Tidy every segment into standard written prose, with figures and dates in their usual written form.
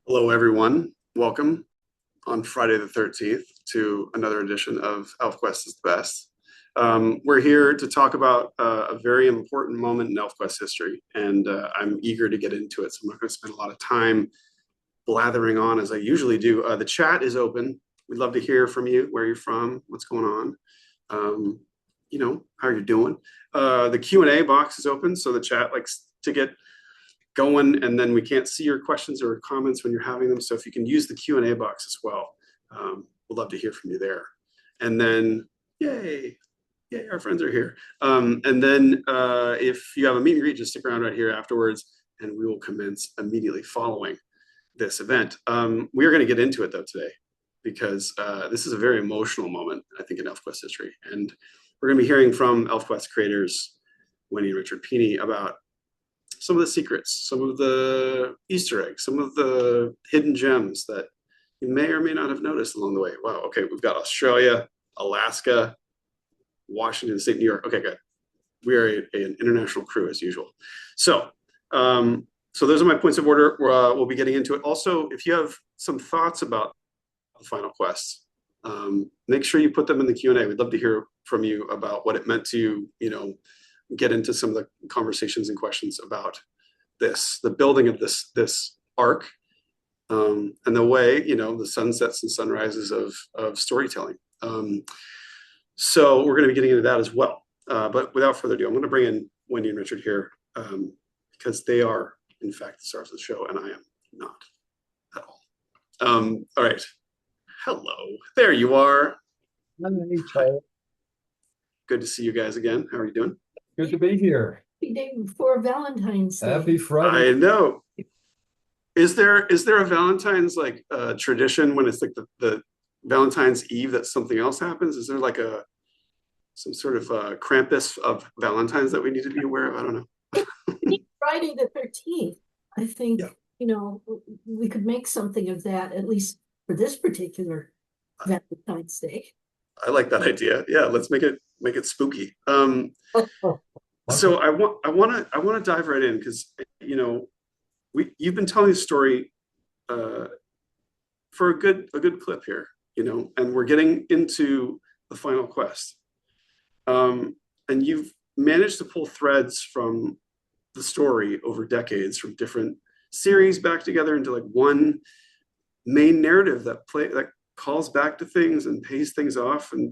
Hello, everyone. Welcome on Friday the 13th to another edition of ElfQuest is the Best. We're here to talk about a very important moment in ElfQuest history, and I'm eager to get into it, so I'm not going to spend a lot of time blathering on as I usually do. The chat is open. We'd love to hear from you, where you're from, what's going on, how you're doing. The Q&A box is open, so the chat likes to get going, and then we can't see your questions or comments when you're having them. So if you can use the Q&A box as well, we'd love to hear from you there. And then, yay, our friends are here. And then if you have a meet and greet, just stick around right here afterwards, and we will commence immediately following this event. We are going to get into it though today, because this is a very emotional moment, I think, in ElfQuest history. And we're going to be hearing from ElfQuest creators, Wendy and Richard Pini, about some of the secrets, some of the Easter eggs, some of the hidden gems that you may or may not have noticed along the way. Wow, okay, we've got Australia, Alaska, Washington State, New York. Okay, good. We are an international crew as usual. So those are my points of order. We'll be getting into it. Also, if you have some thoughts about the final quest, make sure you put them in the Q&A. We'd love to hear from you about what it meant to you, get into some of the conversations and questions about the building of this arc, and the way, the sunsets and sunrises of storytelling. So we're going to be getting into that as well. But without further ado, I'm going to bring in Wendy and Richard here, because they are, in fact, the stars of the show, and I am not at all. All right. Hello. There you are. Hi. Good to see you guys again. How are you doing? Good to be here. Happy day before Valentine's Day. Happy Friday. I know. Is there a Valentine's tradition when it's like the Valentine's Eve that something else happens? Is there like some sort of Krampus of Valentine's that we need to be aware of? I don't know. Friday the 13th. I think, we could make something of that, at least for this particular Valentine's Day. I like that idea. Yeah, let's make it spooky. So I want to dive right in, because you've been telling the story for a good clip here, and we're getting into the final quest, and you've managed to pull threads from the story over decades, from different series back together into like one main narrative that calls back to things and pays things off in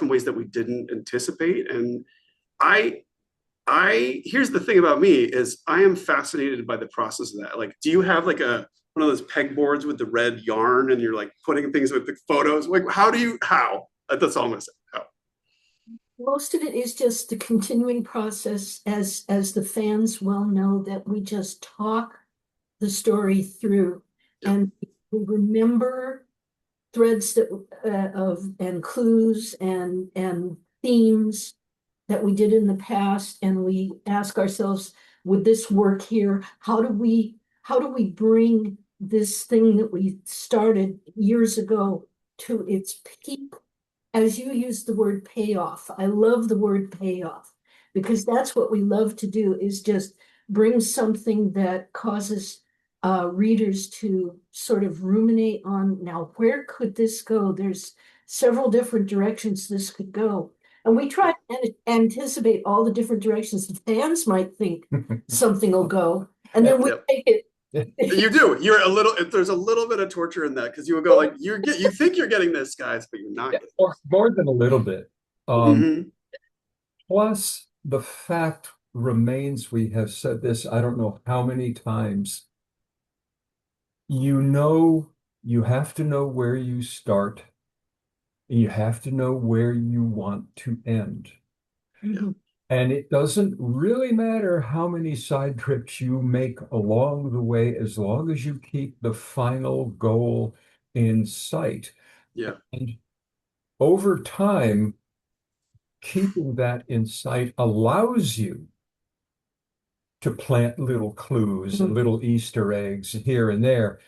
ways that we didn't anticipate. And here's the thing about me is I am fascinated by the process of that. Like, do you have like one of those pegboards with the red yarn, and you're like putting things with the photos? Like, how? That's all I'm gonna say. How? Most of it is just the continuing process, as the fans well know, that we just talk the story through, and we remember threads and clues and themes that we did in the past, and we ask ourselves, would this work here? How do we bring this thing that we started years ago to its peak? As you use the word payoff, I love the word payoff, because that's what we love to do, is just bring something that causes readers to sort of ruminate on, now, where could this go? There's several different directions this could go. And we try and anticipate all the different directions the fans might think something will go. And then we take it. You do. There's a little bit of torture in that, because you would go like, you think you're getting this, guys, but you're not. More than a little bit. Plus, the fact remains, we have said this, I don't know how many times, you have to know where you start, and you have to know where you want to end. And it doesn't really matter how many side trips you make along the way, as long as you keep the final goal in sight. Yeah. And over time, keeping that in sight allows you to plant little clues and little Easter eggs here and there,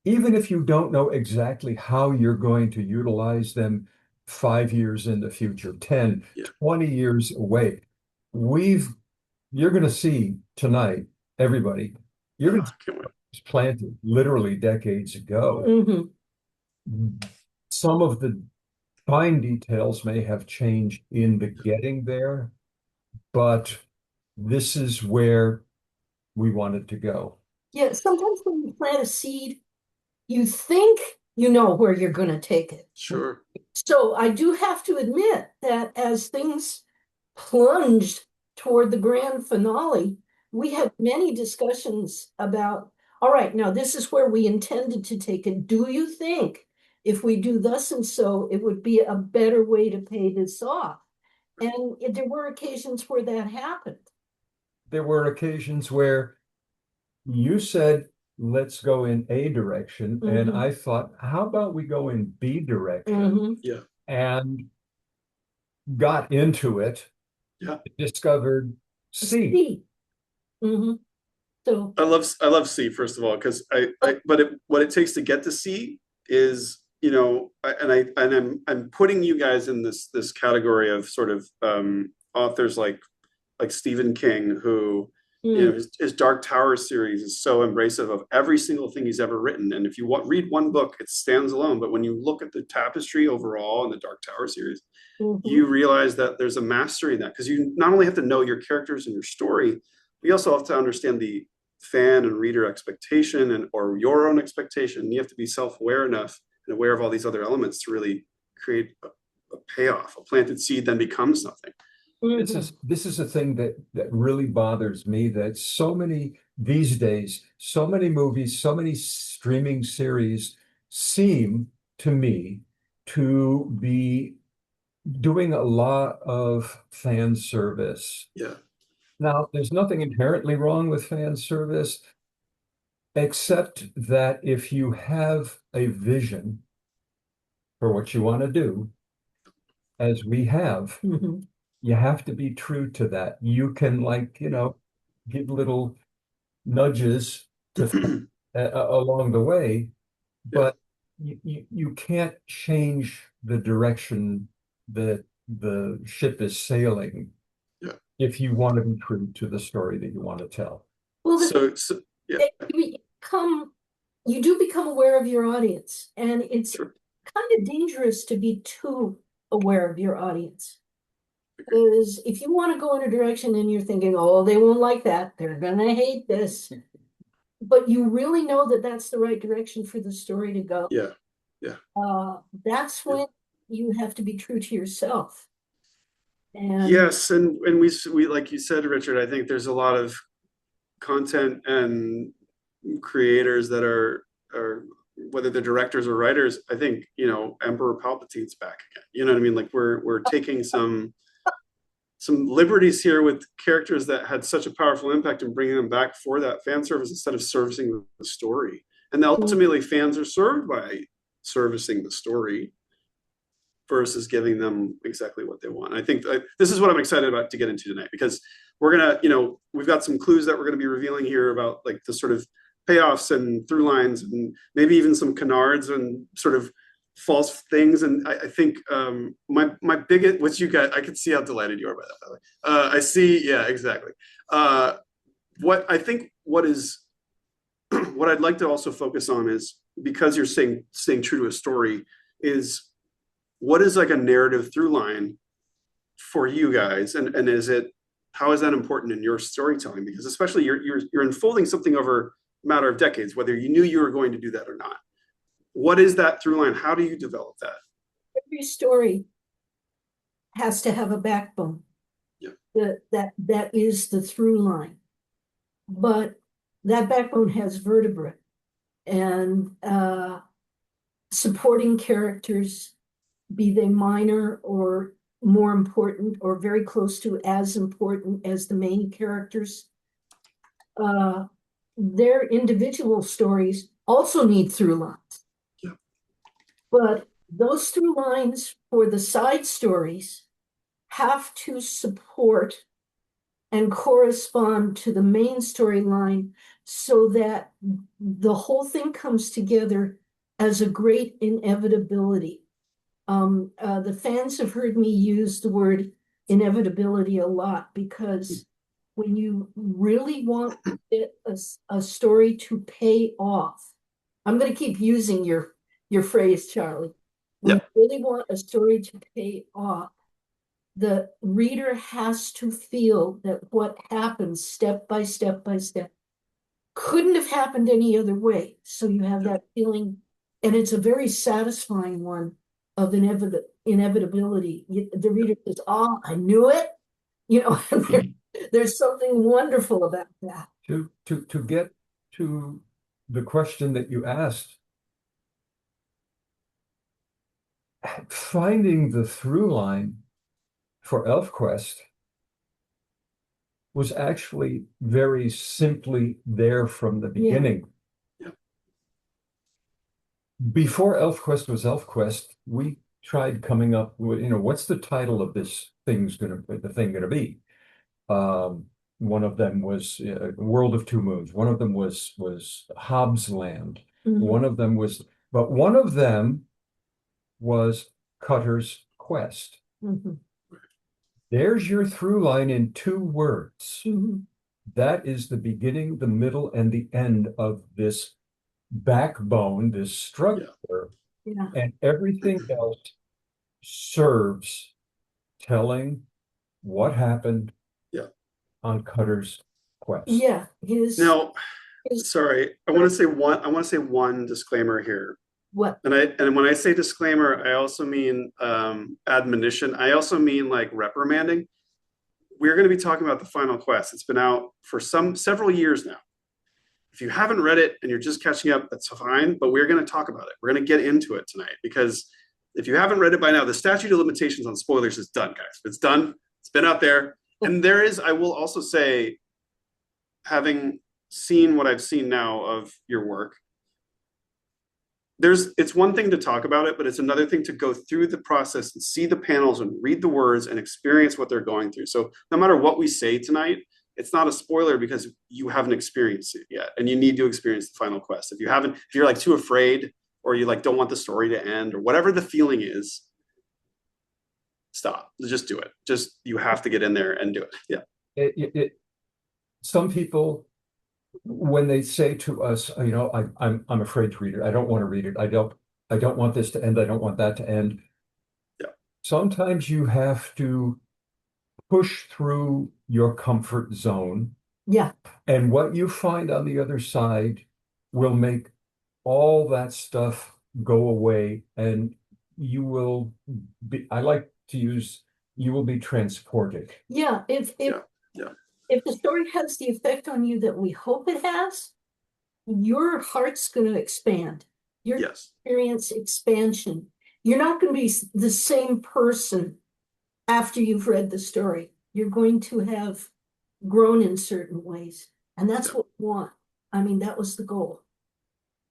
even if you don't know exactly how you're going to utilize them 5 years in the future, 10, 20 years away. You're going to see tonight, everybody, you're going to see was planted literally decades ago. Some of the fine details may have changed in the getting there, but this is where we wanted to go. Yeah, sometimes when you plant a seed, you think you know where you're going to take it. Sure. So I do have to admit that as things plunged toward the grand finale, we had many discussions about, all right, now this is where we intended to take it. Do you think if we do thus and so, it would be a better way to pay this off? And there were occasions where that happened. There were occasions where you said, let's go in a direction. And I thought, how about we go in B direction? Yeah. And got into it. Yeah. Discovered C. C. So I love C, first of all, because what it takes to get to C is, I'm putting you guys in this category of sort of authors like Stephen King, who his Dark Tower series is so embracive of every single thing he's ever written. And if you read one book, it stands alone. But when you look at the tapestry overall in the Dark Tower series, you realize that there's a mastery in that, because you not only have to know your characters and your story, but you also have to understand the fan and reader expectation or your own expectation. You have to be self-aware enough and aware of all these other elements to really create a payoff. A planted seed then becomes something. This is a thing that really bothers me, that so many these days, so many movies, so many streaming series seem to me to be doing a lot of fan service. Yeah. Now, there's nothing inherently wrong with fan service, except that if you have a vision for what you want to do, as we have, you have to be true to that. You can, give little nudges to along the way, but you can't change the direction that the ship is sailing if you want to be true to the story that you want to tell. Well, you do become aware of your audience, and it's kind of dangerous to be too aware of your audience. Because if you want to go in a direction and you're thinking, oh, they won't like that, they're gonna hate this, but you really know that that's the right direction for the story to go. That's when you have to be true to yourself. And yes, and we like you said, Richard, I think there's a lot of content and creators that are whether they're directors or writers. I think Emperor Palpatine's back again. You know what I mean? Like we're taking some liberties here with characters that had such a powerful impact and bringing them back for that fan service instead of servicing the story. And ultimately, fans are served by servicing the story versus giving them exactly what they want. I think this is what I'm excited about to get into tonight, because we're gonna, we've got some clues that we're gonna be revealing here about like the sort of payoffs and through lines, and maybe even some canards and sort of false things. And I think my biggest, which you got, I can see how delighted you are by that, by the way. I see, yeah, exactly. What I'd like to also focus on is, because you're staying true to a story, is what is like a narrative through line for you guys, and how is that important in your storytelling? Because especially you're unfolding something over a matter of decades, whether you knew you were going to do that or not. What is that through line? How do you develop that? Every story has to have a backbone. That is the through line. But that backbone has vertebrae and supporting characters, be they minor or more important or very close to as important as the main characters. Their individual stories also need through lines. But those through lines for the side stories have to support and correspond to the main storyline so that the whole thing comes together as a great inevitability. The fans have heard me use the word inevitability a lot, because when you really want a story to pay off, I'm going to keep using your phrase, Charlie. When Yeah. you really want a story to pay off, the reader has to feel that what happens step by step by step couldn't have happened any other way. So you have that feeling, and it's a very satisfying one of inevitability. The reader says, "Oh, I knew it." You know, there's something wonderful about that. To get to the question that you asked, finding the through line for ElfQuest was actually very simply there from the beginning. Yeah. Before ElfQuest was ElfQuest, we tried coming up with, what's the title of this thing gonna be? One of them was World of Two Moons. One of them was Hobbs Land. Mhm. One of them was Cutter's Quest. Mhm. There's your through line in 2 words. Mhm. That is the beginning, the middle, and the end of this backbone, this structure, Yeah. and everything else serves telling what happened Yeah. on Cutter's Quest. Yeah. Now, his sorry, I want to say one disclaimer here. what? And when I say disclaimer, I also mean admonition. I also mean like reprimanding. We're going to be talking about the final quest. It's been out for several years now. If you haven't read it and you're just catching up, that's fine. But we're going to talk about it. We're going to get into it tonight, because if you haven't read it by now, the statute of limitations on spoilers is done, guys. It's done. It's been out there. And there is, I will also say, having seen what I've seen now of your work, it's one thing to talk about it, but it's another thing to go through the process and see the panels and read the words and experience what they're going through. So no matter what we say tonight, it's not a spoiler because you haven't experienced it yet, and you need to experience the final quest. If you're like too afraid, or you like don't want the story to end, or whatever the feeling is, stop. Just do it. You have to get in there and do it. Yeah. Some people, when they say to us, I'm afraid to read it. I don't want to read it. I don't want this to end. I don't want that to end. Yeah. Sometimes you have to push through your comfort zone. Yeah. And what you find on the other side will make all that stuff go away, and you will be, I like to use, you will be transported. Yeah. If the story has the effect on you that we hope it has, your heart's going to expand. Your Yes. experience expansion. You're not going to be the same person after you've read the story. You're going to have grown in certain ways, and that's what we want. I mean, that was the goal.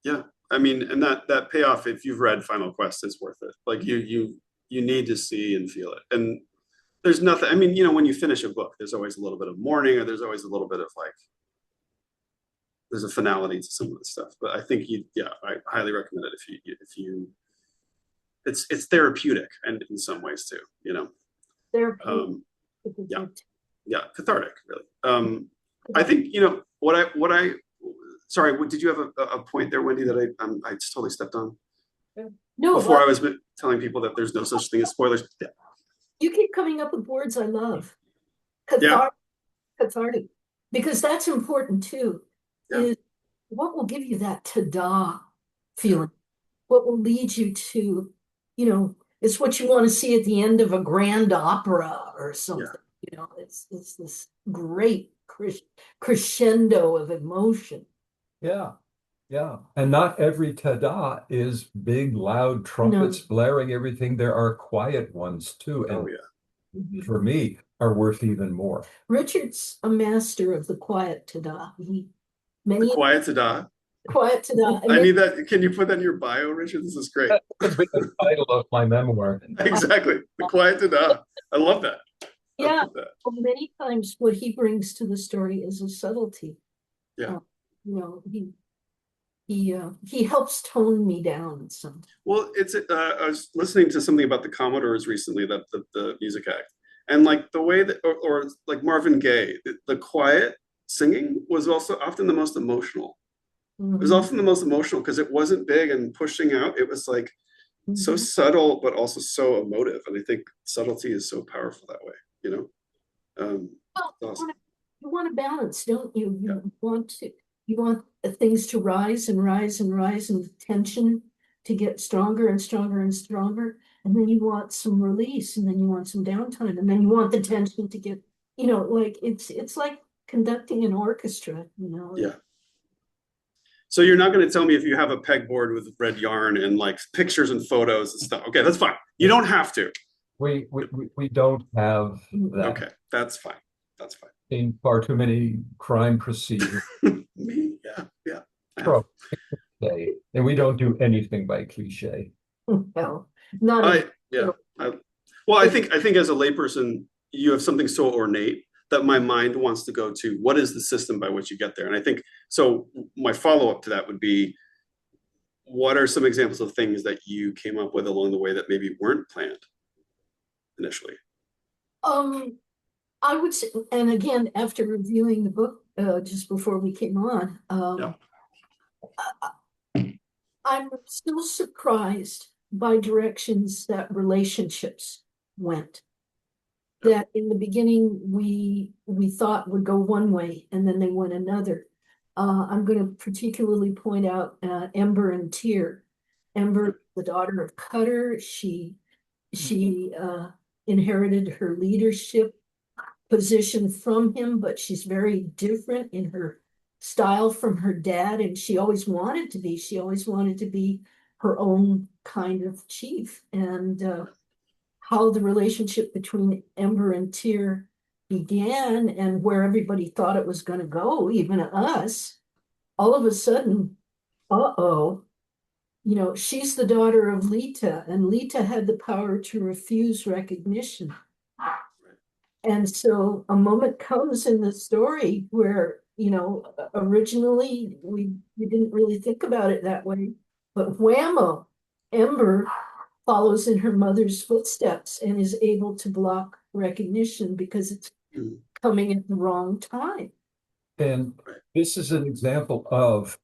Yeah. I mean, and that payoff, if you've read Final Quest, is worth it. Like you need to see and feel it. And there's nothing, I mean, when you finish a book, there's always a little bit of mourning, or there's always a little bit of like, there's a finality to some of the stuff. But I think I highly recommend it if you it's therapeutic, and in some ways too, Therapeutic. Yeah, cathartic, really. I think, sorry, did you have a point there, Wendy, that I just totally stepped on? No, before I was telling people that there's no such thing as spoilers. Yeah. You keep coming up with words I love. Cathartic, because that's important too. Yeah. Is what will give you that ta-da feeling? What will lead you to, it's what you want to see at the end of a grand opera or something. Yeah. It's this great crescendo of emotion. Yeah. Yeah. And not every ta-da is big, loud trumpets blaring everything. There are quiet ones too. And for me, are worth even more. Richard's a master of the quiet ta-da. The quiet ta-da. Quiet ta-da. I need that. Can you put that in your bio, Richard? This is great. That's the title of my memoir. Exactly. The quiet ta-da. I love that. Yeah. Well, many times what he brings to the story is a subtlety. Yeah. He helps tone me down some. Well, I was listening to something about the Commodores recently, the music act, And like the way that, or like Marvin Gaye, the quiet singing was also often the most emotional. It was often the most emotional because it wasn't big and pushing out. It was like so subtle, but also so emotive. And I think subtlety is so powerful that way, you know? Well, Awesome. you want a balance, don't you? Yeah. You want things to rise and rise and rise, and the tension to get stronger and stronger and stronger. And then you want some release, and then you want some downtime, and then you want the tension to get, like it's like conducting an orchestra, Yeah. So you're not going to tell me if you have a pegboard with red yarn and like pictures and photos and stuff. Okay, that's fine. You don't have to. We don't have that. Okay, that's fine. That's fine. Seen far too many crime procedures. Me, yeah. Okay. And we don't do anything by cliche. No, not yeah. Well, I think as a layperson, you have something so ornate that my mind wants to go to what is the system by which you get there. And I think so. My follow up to that would be, what are some examples of things that you came up with along the way that maybe weren't planned initially? I would say, and again, after reviewing the book just before we came on, Yeah. I'm still surprised by directions that relationships went. That in the beginning we thought would go one way, and then they went another. I'm going to particularly point out Ember and Tyr. Ember, the daughter of Cutter, she inherited her leadership position from him, but she's very different in her style from her dad, and she always wanted to be. She always wanted to be her own kind of chief. And how the relationship between Ember and Tyr began, and where everybody thought it was going to go, even us, all of a sudden, she's the daughter of Lita, and Lita had the power to refuse recognition. And so a moment comes in the story where, originally we didn't really think about it that way, but whammo, Ember follows in her mother's footsteps and is able to block recognition because it's coming at the wrong time. And this is an example of,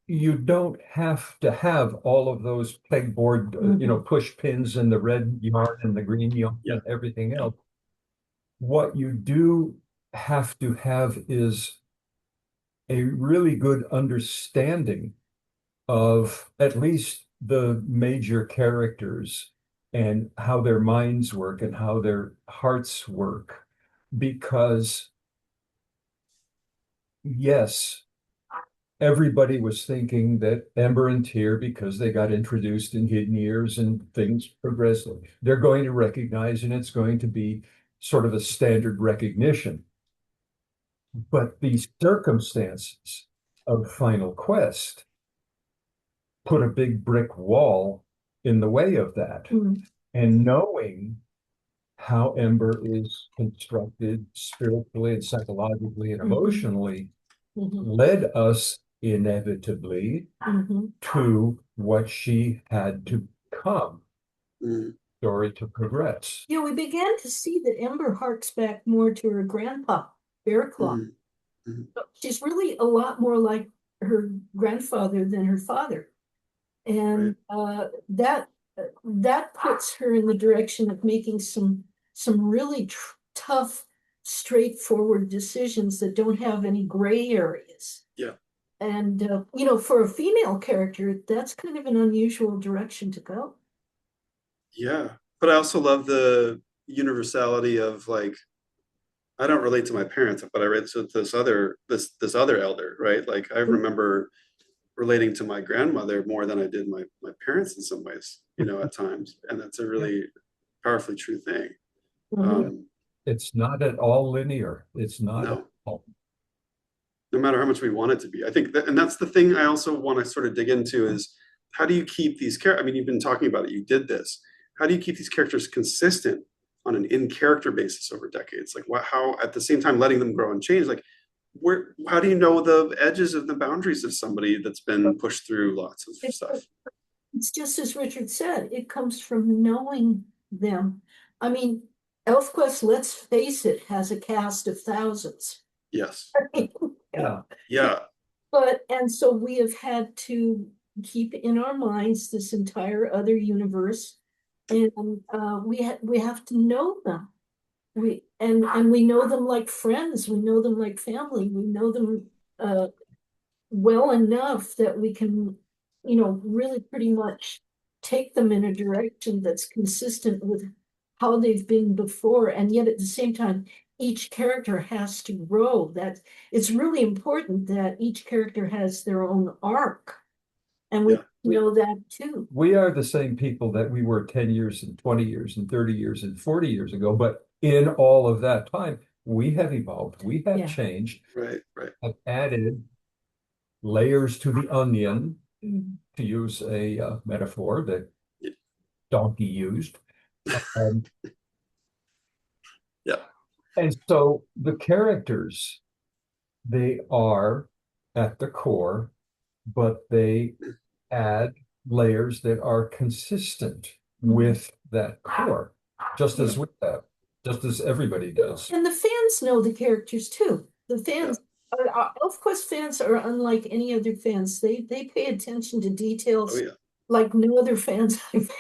you don't have to have all of those pegboard, push pins and the red yarn and the green yarn and everything else. What you do have to have is a really good understanding of at least the major characters and how their minds work and how their hearts work. Because, yes, everybody was thinking that Ember and Tyr, because they got introduced in Hidden Years and things progressed, they're going to recognize, and it's going to be sort of a standard recognition. But the circumstances of Final Quest put a big brick wall in the way of that. And knowing how Ember is constructed spiritually and psychologically and emotionally led us inevitably to what she had to become. Story to progress. We began to see that Ember harks back more to her grandpa, Bearclaw. She's really a lot more like her grandfather than her father. And that puts her in the direction of making some really tough, straightforward decisions that don't have any gray areas. Yeah. And for a female character, that's kind of an unusual direction to go. Yeah, but I also love the universality of, like, I don't relate to my parents, but I relate to this other elder, right? Like, I remember relating to my grandmother more than I did my parents in some ways, at times, and that's a really powerfully true thing. It's not at all linear. It's not at all. No matter how much we want it to be. I think that, and that's the thing I also want to sort of dig into, is how do you keep these characters? I mean, you've been talking about it, you did this. How do you keep these characters consistent on an in-character basis over decades? Like, how at the same time letting them grow and change? Like, how do you know the edges of the boundaries of somebody that's been pushed through lots of stuff? It's just as Richard said, it comes from knowing them. I mean, ElfQuest, let's face it, has a cast of thousands. Yes. Yeah. Yeah. And so we have had to keep in our minds this entire other universe, and we have to know them. And we know them like friends, we know them like family, we know them well enough that we can, really pretty much take them in a direction that's consistent with how they've been before, and yet at the same time, each character has to grow. That it's really important that each character has their own arc, and we Yeah. know that too. We are the same people that we were 10 years and 20 years and 30 years and 40 years ago, but in all of that time, we have evolved, we have Yeah. changed, Right. Right. have added layers to the onion, Mm. to use a metaphor that Yeah. Donkey used. Um, Yeah. and so the characters, they are at the core, but they add layers that are consistent with that core, just as we have, just as everybody does. And the fans know the characters too. The fans, ElfQuest fans are unlike any other fans. They pay attention to Oh details yeah. like no other fans I've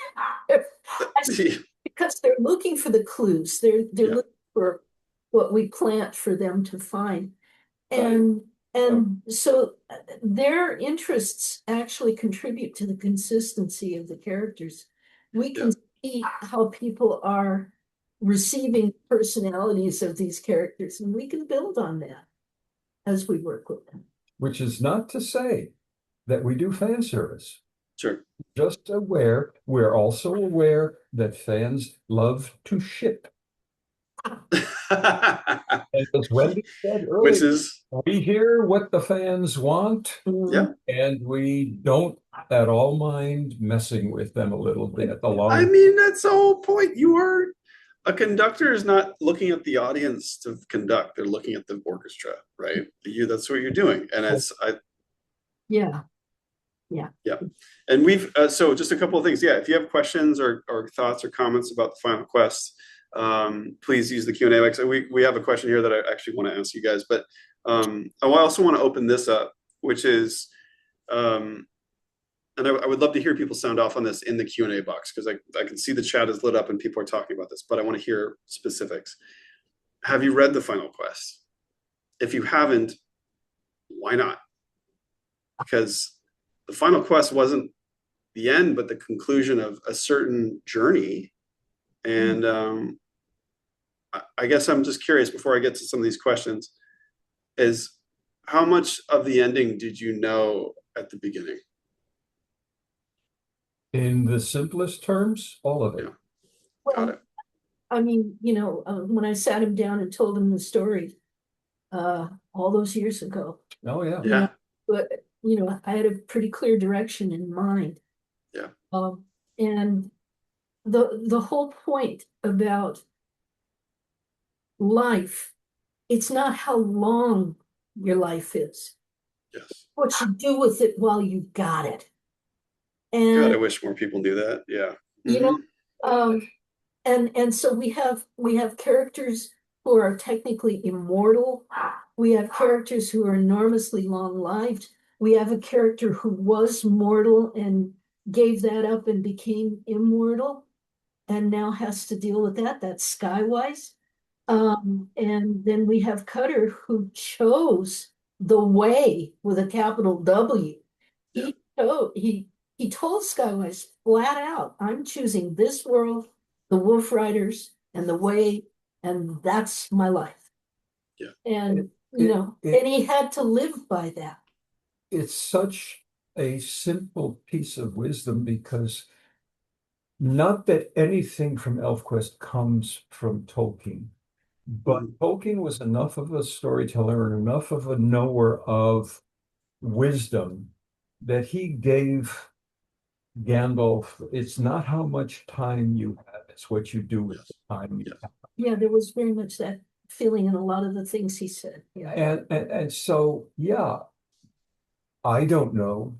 because they're looking for the clues. They're Yeah. looking for what we plant for them to find. And so their interests actually contribute to the consistency of the characters. We can see how people are receiving personalities of these characters, and we can build on that as we work with them. Which is not to say that we do fan service. Sure. Just aware, we're also aware that fans love to ship. As Wendy said Which earlier, is, we hear what the fans want, yeah. and we don't at all mind messing with them a little bit along. I mean, that's the whole point. A conductor is not looking at the audience to conduct; they're looking at the orchestra, right? That's what you're doing, and Yeah. And we've so just a couple of things. Yeah, if you have questions or thoughts or comments about the final quest, please use the Q&A. Like, so we have a question here that I actually want to ask you guys, but I also want to open this up, which is, and I would love to hear people sound off on this in the Q&A box, because I can see the chat is lit up and people are talking about this, but I want to hear specifics. Have you read the final quest? If you haven't, why not? Because the final quest wasn't the end, but the conclusion of a certain journey. And I guess I'm just curious, before I get to some of these questions, is how much of the ending did you know at the beginning? In the simplest terms, all of it. Yeah. Got it. I mean, when I sat him down and told him the story all those years ago. Oh, yeah. Yeah. But, I had a pretty clear direction in mind. Yeah. And the whole point about life, it's not how long your life is. Yes. What you do with it while you got it. And God, I wish more people knew that. Yeah. And so we have characters who are technically immortal. We have characters who are enormously long-lived. We have a character who was mortal and gave that up and became immortal and now has to deal with that. That's Skywise. And then we have Cutter, who chose the way with a capital W. Yeah. He told Skywise flat out, I'm choosing this world, the Wolf Riders, and the way, and that's my life. Yeah. And and he had to live by that. It's such a simple piece of wisdom, because not that anything from ElfQuest comes from Tolkien, but Tolkien was enough of a storyteller and enough of a knower of wisdom that he gave Gandalf, it's not how much time you have, it's what you do with the time you have. Yeah, there was very much that feeling in a lot of the things he said. Yeah. And so, yeah, I don't know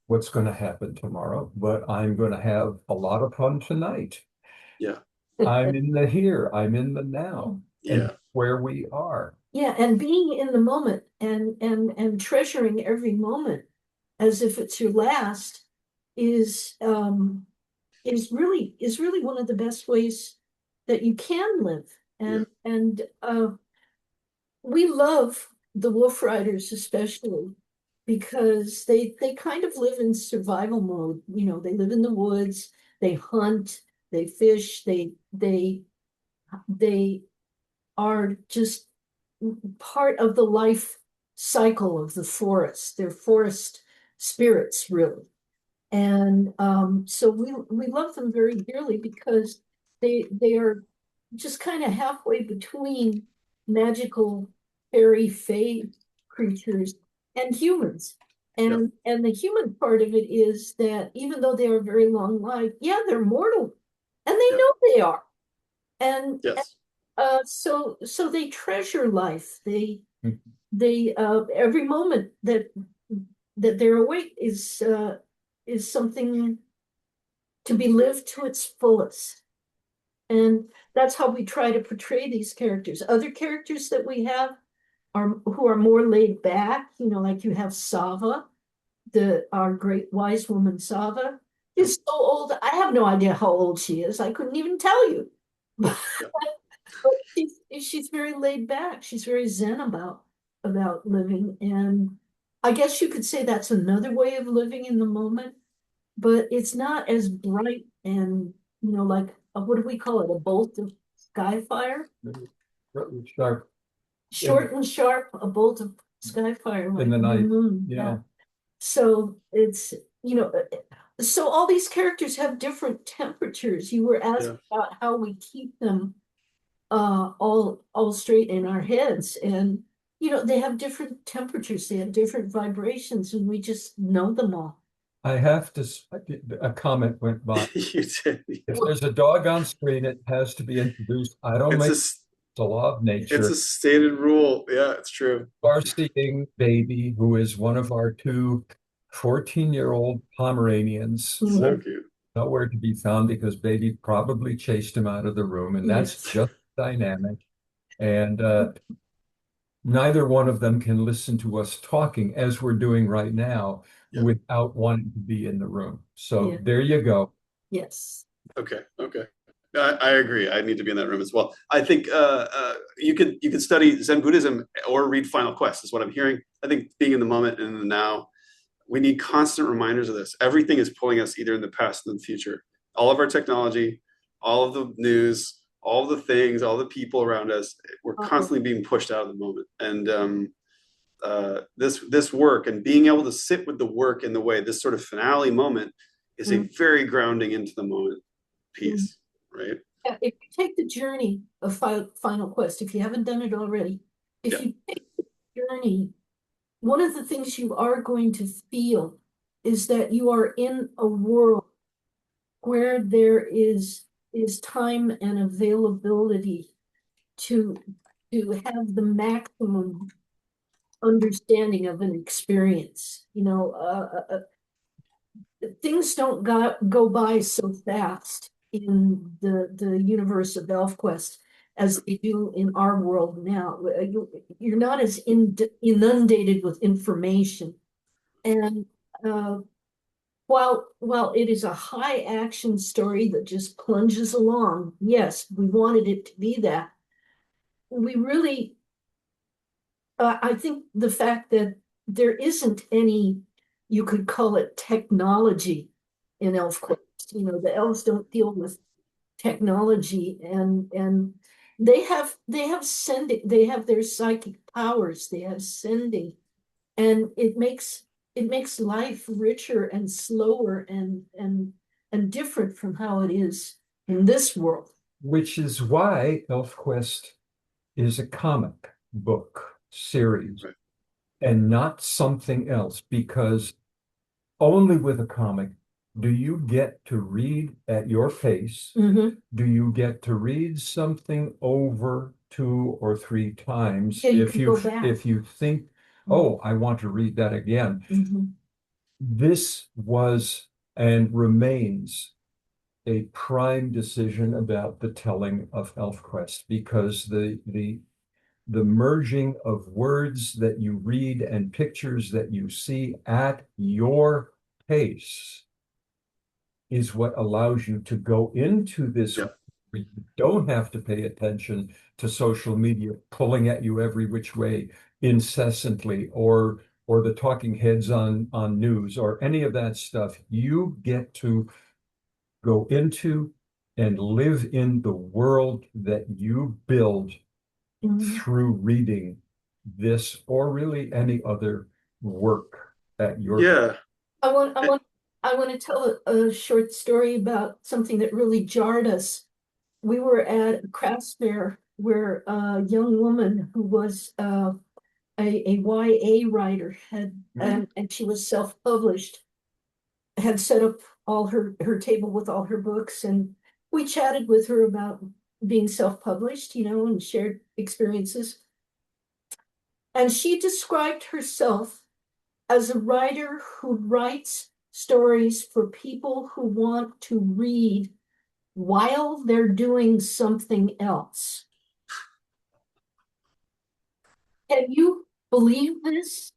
what's going to happen tomorrow, but I'm going to have a lot of fun tonight. Yeah. I'm in the here, I'm in the now, and Yeah. where we are. Yeah, and being in the moment and treasuring every moment as if it's your last is is really one of the best ways that you can live. Yeah. And we love the Wolf Riders especially because they kind of live in survival mode. You know, they live in the woods, they hunt, they fish, they are just part of the life cycle of the forest. They're forest spirits, really. And so we love them very dearly because they are just kind of halfway between magical fairy fae creatures and humans. Yep. And the human part of it is that even though they are very long lived, yeah, they're mortal, and they Yep. know they are. And Yes. so they treasure life. They Mhm. they every moment that they're awake is something to be lived to its fullest. And that's how we try to portray these characters. Other characters that we have are who are more laid back, you know, like you have Sava, our great wise woman Sava is so old. I have no idea how old she is. I couldn't even tell you. Yep. But she's very laid back. She's very zen about living. And I guess you could say that's another way of living in the moment, but it's not as bright and, you know, like what do we call it? A bolt of sky fire? Sharp Short and sharp, a bolt of sky fire like in the the new night. moon. Yeah. So it's, you know, so all these characters have different temperatures. You were asked Yeah. about how we keep them all straight in our heads. And, you know, they have different temperatures, they have different vibrations, and we just know them all. I have to, a comment went by. You did. If there's a dog on screen, it has to be introduced. I don't It's make a the law of it's nature. a stated rule. Yeah, it's true. Our seeing baby, who is one of our two 14-year-old Pomeranians, So cute. nowhere to be found because baby probably chased him out of the room, and that's Yes. just dynamic. And neither one of them can listen to us talking as we're doing right now Yeah. without wanting to be in the room. So Yeah. there you go. Yes. Okay. Okay. I agree. I need to be in that room as well. I think you could study Zen Buddhism or read Final Quest is what I'm hearing. I think being in the moment and in the now, we need constant reminders of this. Everything is pulling us either in the past or the future. All of our technology, all of the news, all of the things, all the people around us, we're constantly being pushed out of the moment. And this work and being able to sit with the work in the way, this sort of finale moment is a very grounding into the moment piece, right? Yeah, if you take the journey of Final Quest, if you haven't done it already, if Yeah. you take the journey, one of the things you are going to feel is that you are in a world where there is time and availability to have the maximum understanding of an experience. You know, things don't go by so fast in the universe of ElfQuest as they do in our world now. You're not as inundated with information. And while it is a high action story that just plunges along, yes, we wanted it to be that. We really, I think the fact that there isn't any, you could call it technology in ElfQuest. You know, the elves don't deal with technology, and they have sending, they have their psychic powers, they have sending, and it makes life richer and slower and different from how it is in this world. Which is why ElfQuest is a comic book series Right. and not something else, because only with a comic do you get to read at your pace. Mhm. Do you get to read something over 2 or 3 times Yeah, you can go back. if you think, oh, I want to read that again. Mhm. This was and remains a prime decision about the telling of ElfQuest, because the merging of words that you read and pictures that you see at your pace is what allows you to go into this. Yeah. You don't have to pay attention to social media pulling at you every which way incessantly, or the talking heads on news or any of that stuff. You get to go into and live in the world that you build through reading this or really any other work at your. Yeah. I want to tell a short story about something that really jarred us. We were at a crafts fair where a young woman who was a YA writer had, and she was self-published, had set up all her table with all her books, and we chatted with her about being self-published, and shared experiences. And she described herself as a writer who writes stories for people who want to read while they're doing something else. Can you believe this?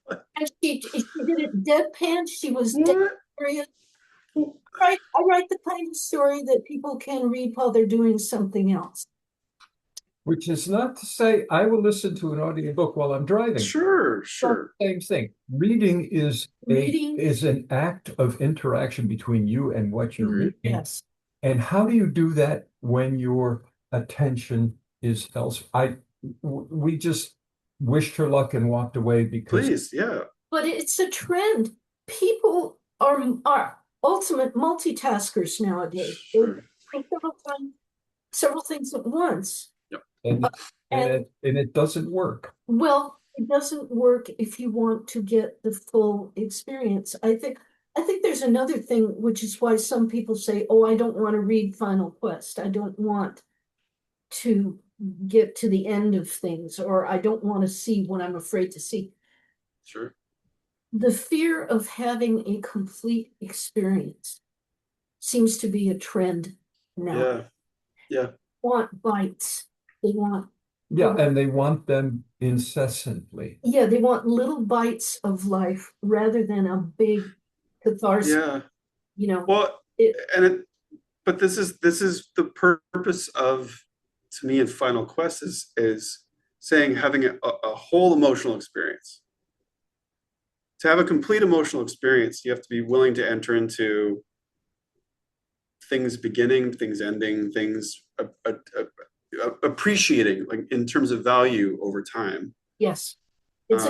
And she did it deadpan. She was dead What? serious. I write the kind of story that people can read while they're doing something else. Which is not to say I will listen to an audiobook while I'm driving. Sure, sure. Same thing. Reading is an act of interaction between you and what you're reading. Yes. And how do you do that when your attention is elsewhere? We just wished her luck and walked away because. Please, yeah. But it's a trend. People are ultimate multitaskers nowadays. Sure. They several things at once. And it doesn't work. Well, it doesn't work if you want to get the full experience. I think there's another thing, which is why some people say, "Oh, I don't want to read Final Quest. I don't want to get to the end of things, or I don't want to see what I'm afraid to see." Sure. The fear of having a complete experience seems to be a trend now. Yeah. Yeah. They want bites. They want. Yeah, and they want them incessantly. Yeah, they want little bites of life rather than a big catharsis. Yeah. Well, but this is the purpose of, to me, in Final Quest is saying having a whole emotional experience. To have a complete emotional experience, you have to be willing to enter into things beginning, things ending, things appreciating, like in terms of value over time. Yes. Yes.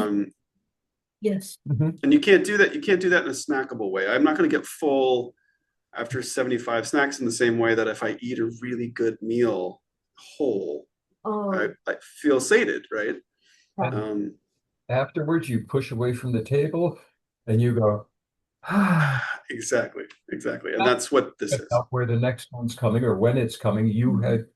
And you can't do that. You can't do that in a snackable way. I'm not going to get full after 75 snacks in the same way that if I eat a really good meal whole, I feel sated, right? Afterwards, you push away from the table and you go, Exactly. And that's what this is. Where the next one's coming or when it's coming, you're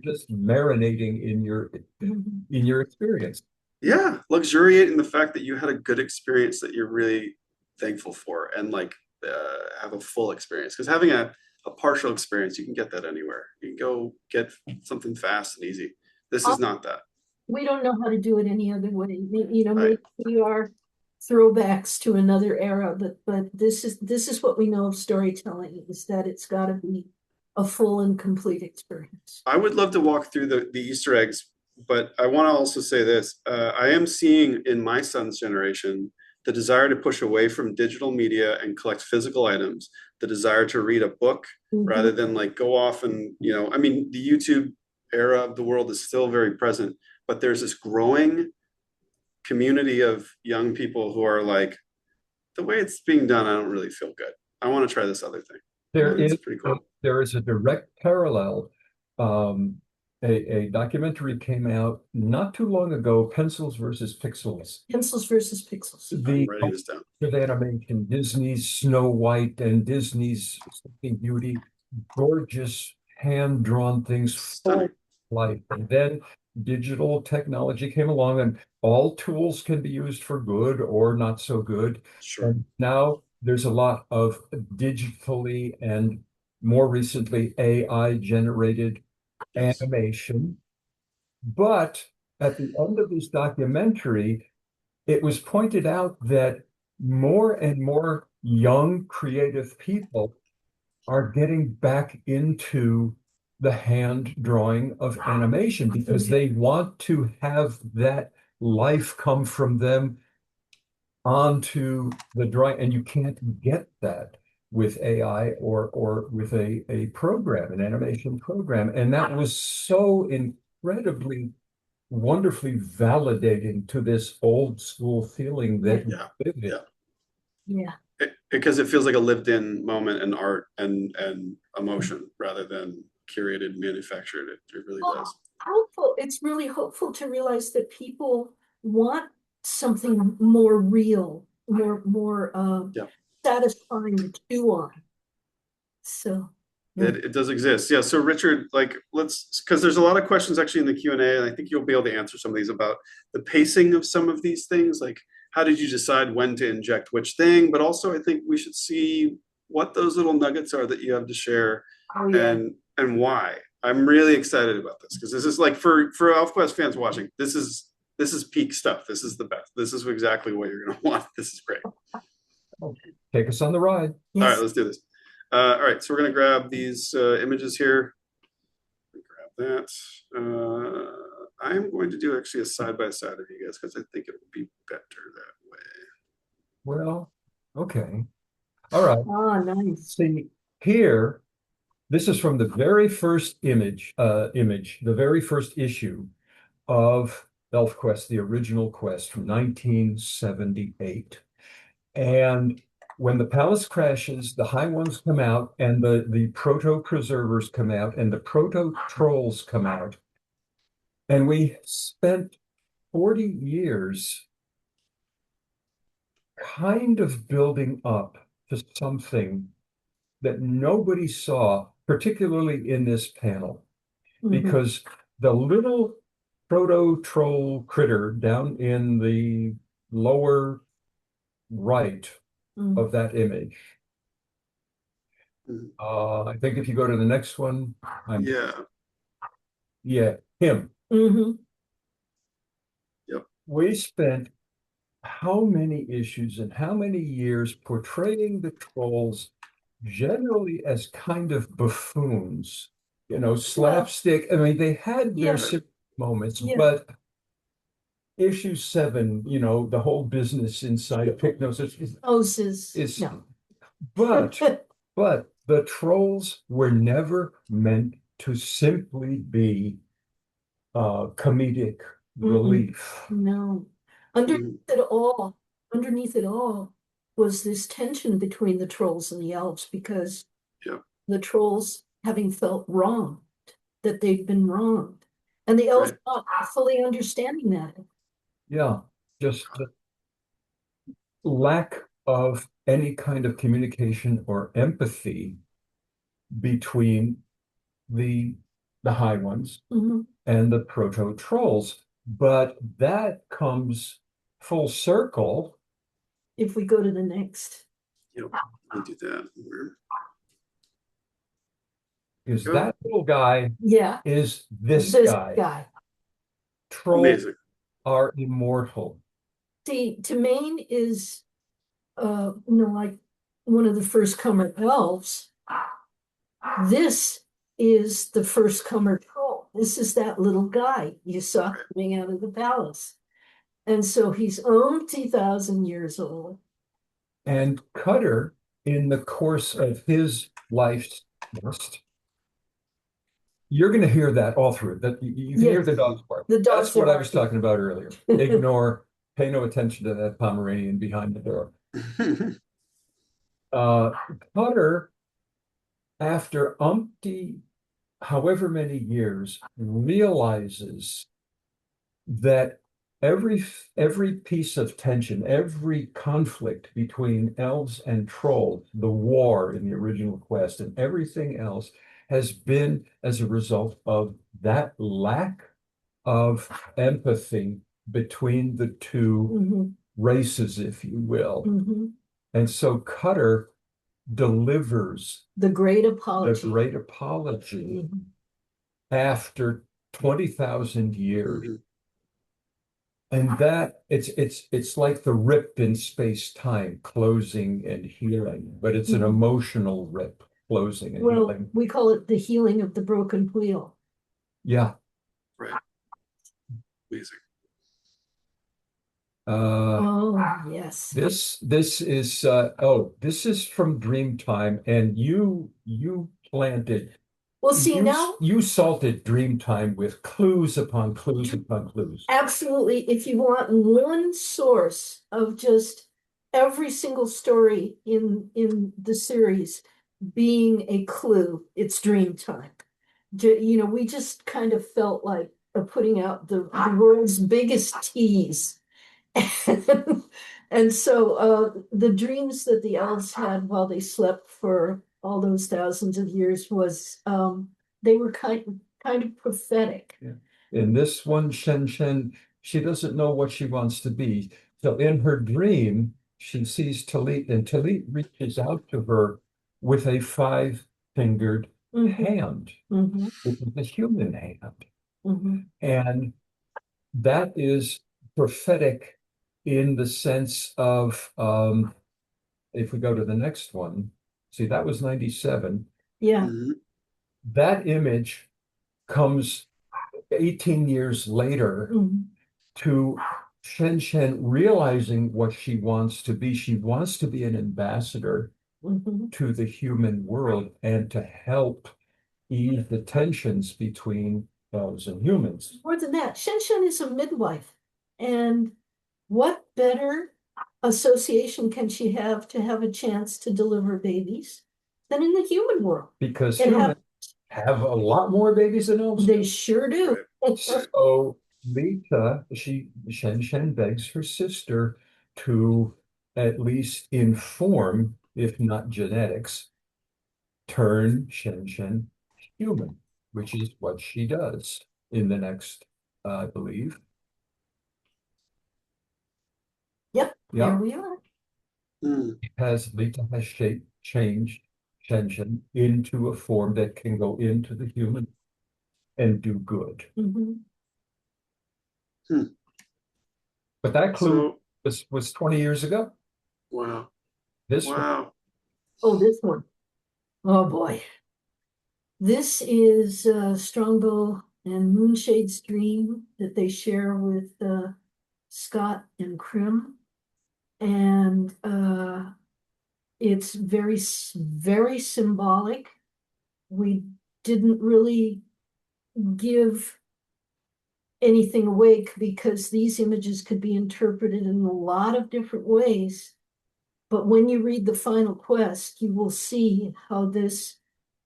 just marinating in your experience. Yeah, luxuriate in the fact that you had a good experience that you're really thankful for, and have a full experience. Because having a partial experience, you can get that anywhere. You can go get something fast and easy. This is not that. We don't know how to do it any other way. Maybe we are throwbacks to another era, but this is what we know of storytelling, is that it's got to be a full and complete experience. I would love to walk through the Easter eggs, but I want to also say this. I am seeing in my son's generation the desire to push away from digital media and collect physical items, the desire to read a book rather than go off and, I mean, the YouTube era of the world is still very present, but there's this growing community of young people who are like, the way it's being done, I don't really feel good. I want to try this other thing. Pretty cool. There is a direct parallel. A documentary came out not too long ago, Pencils versus Pixels. Pencils versus Pixels. I'm writing this down. The animation, Disney's Snow White and Disney's Sleeping Beauty, gorgeous hand-drawn things, full life. And then digital technology came along, and all tools can be used for good or not so good. Sure. And now there's a lot of digitally and more recently AI generated Yes. animation. But at the end of this documentary, it was pointed out that more and more young creative people are getting back into the hand drawing of animation because they want to have that life come from them onto the drawing, and you can't get that with AI or with a program, an animation program. And that was so incredibly wonderfully validating to this old school feeling that we Yeah. live in. Yeah. Yeah. Because it feels like a lived-in moment and art and emotion rather than curated, manufactured. It really does. Hopeful. It's really hopeful to realize that people want something more real, more Yeah. satisfying to chew on. So, yeah. It does exist. Yeah. So Richard, like because there's a lot of questions actually in the Q&A, and I think you'll be able to answer some of these about the pacing of some of these things. Like, how did you decide when to inject which thing? But also I think we should see what those little nuggets are that you have to share Oh, yeah. and why. I'm really excited about this because this is like for ElfQuest fans watching, this is peak stuff. This is the best. This is exactly what you're gonna want. This is great. Take us on the ride. All right, Yes. let's do this. All right, so we're going to grab these images here. Grab that. I'm going to do actually a side-by-side of you guys because I think it would be better that way. Well, okay. All right. Ah, nice. See, here, this is from the very first the very first issue of ElfQuest, the original quest from 1978. And when the palace crashes, the high ones come out, and the proto-preservers come out, and the proto-trolls come out. And we spent 40 years kind of building up to something that nobody saw, particularly in this panel, because the little proto-troll critter down in the lower right of that image. I think if you go to the next one, him. Yep. We spent how many issues and how many years portraying the trolls generally as kind of buffoons, slapstick. I mean, they had their moments, but issue 7, the whole business inside Hypnosis is No. but the trolls were never meant to simply be comedic relief. No. Underneath it all was this tension between the trolls and the elves because the trolls having felt wronged, that they've been wronged, and the elves not fully understanding that. Yeah, just the lack of any kind of communication or empathy between the high ones and the proto trolls. But that comes full circle if we go to the next. Yep, we do that. Is that little guy is this guy. Trolls are immortal. See, Tamain is like one of the first comer elves. This is the first comer troll. This is that little guy you saw coming out of the palace. And so he's 20,000 years old. And Cutter, in the course of his life's quest, you're going to hear that all through. That you can hear the dogs bark. That's what I was talking about earlier. Pay no attention to that Pomeranian behind the door. Cutter, after however many years, realizes that every piece of tension, every conflict between elves and trolls, the war in the original quest, and everything else has been as a result of that lack of empathy between the two races, if you will. And so Cutter delivers The great the apology. great apology Mhm. after 20,000 years. Mhm. And that it's like the rip in space-time, closing and healing, but it's an Mhm. emotional rip, closing and Well, healing. we call it the healing of the broken wheel. Yeah. Right. Amazing. Oh, yes. This is this is from Dreamtime, and you planted Well, see, now, you salted Dreamtime with clues upon clues upon clues. absolutely, if you want one source of just every single story in the series being a clue, it's Dreamtime. You know, we just kind of felt like putting out the world's biggest tease. And so the dreams that the elves had while they slept for all those thousands of years was they were kind of prophetic. Yeah. In this one, Shen, she doesn't know what she wants to be. So in her dream, she sees Talit, and Talit reaches out to her with a five-fingered Mhm, hand, mhm, which is a human hand. mhm. And that is prophetic in the sense of, if we go to the next one, see, that was 97. Yeah. Mhm. That image comes 18 years later Mhm, to Shen realizing what she wants to be. She wants to be an ambassador mhm. to the human world and to help ease the tensions between elves and humans. More than that, Shen is a midwife. And what better association can she have to have a chance to deliver babies than in the human world? Because And humans have a lot more babies than elves they do. sure do. So Lita, Shen begs her sister to at least inform, if not genetics, turn Shen human, which is what she does in the next, I believe. Yep, there Yeah, we are. Mm. Lita has changed Shen into a form that can go into the human and do good. Mhm. Hmm. But that clue So, was 20 years ago. wow. This one, Wow. Oh, this one. Oh, boy. This is Strongbow and Moonshade's dream that they share with Scott and Krim. And it's very symbolic. We didn't really give anything away because these images could be interpreted in a lot of different ways. But when you read the final quest, you will see how this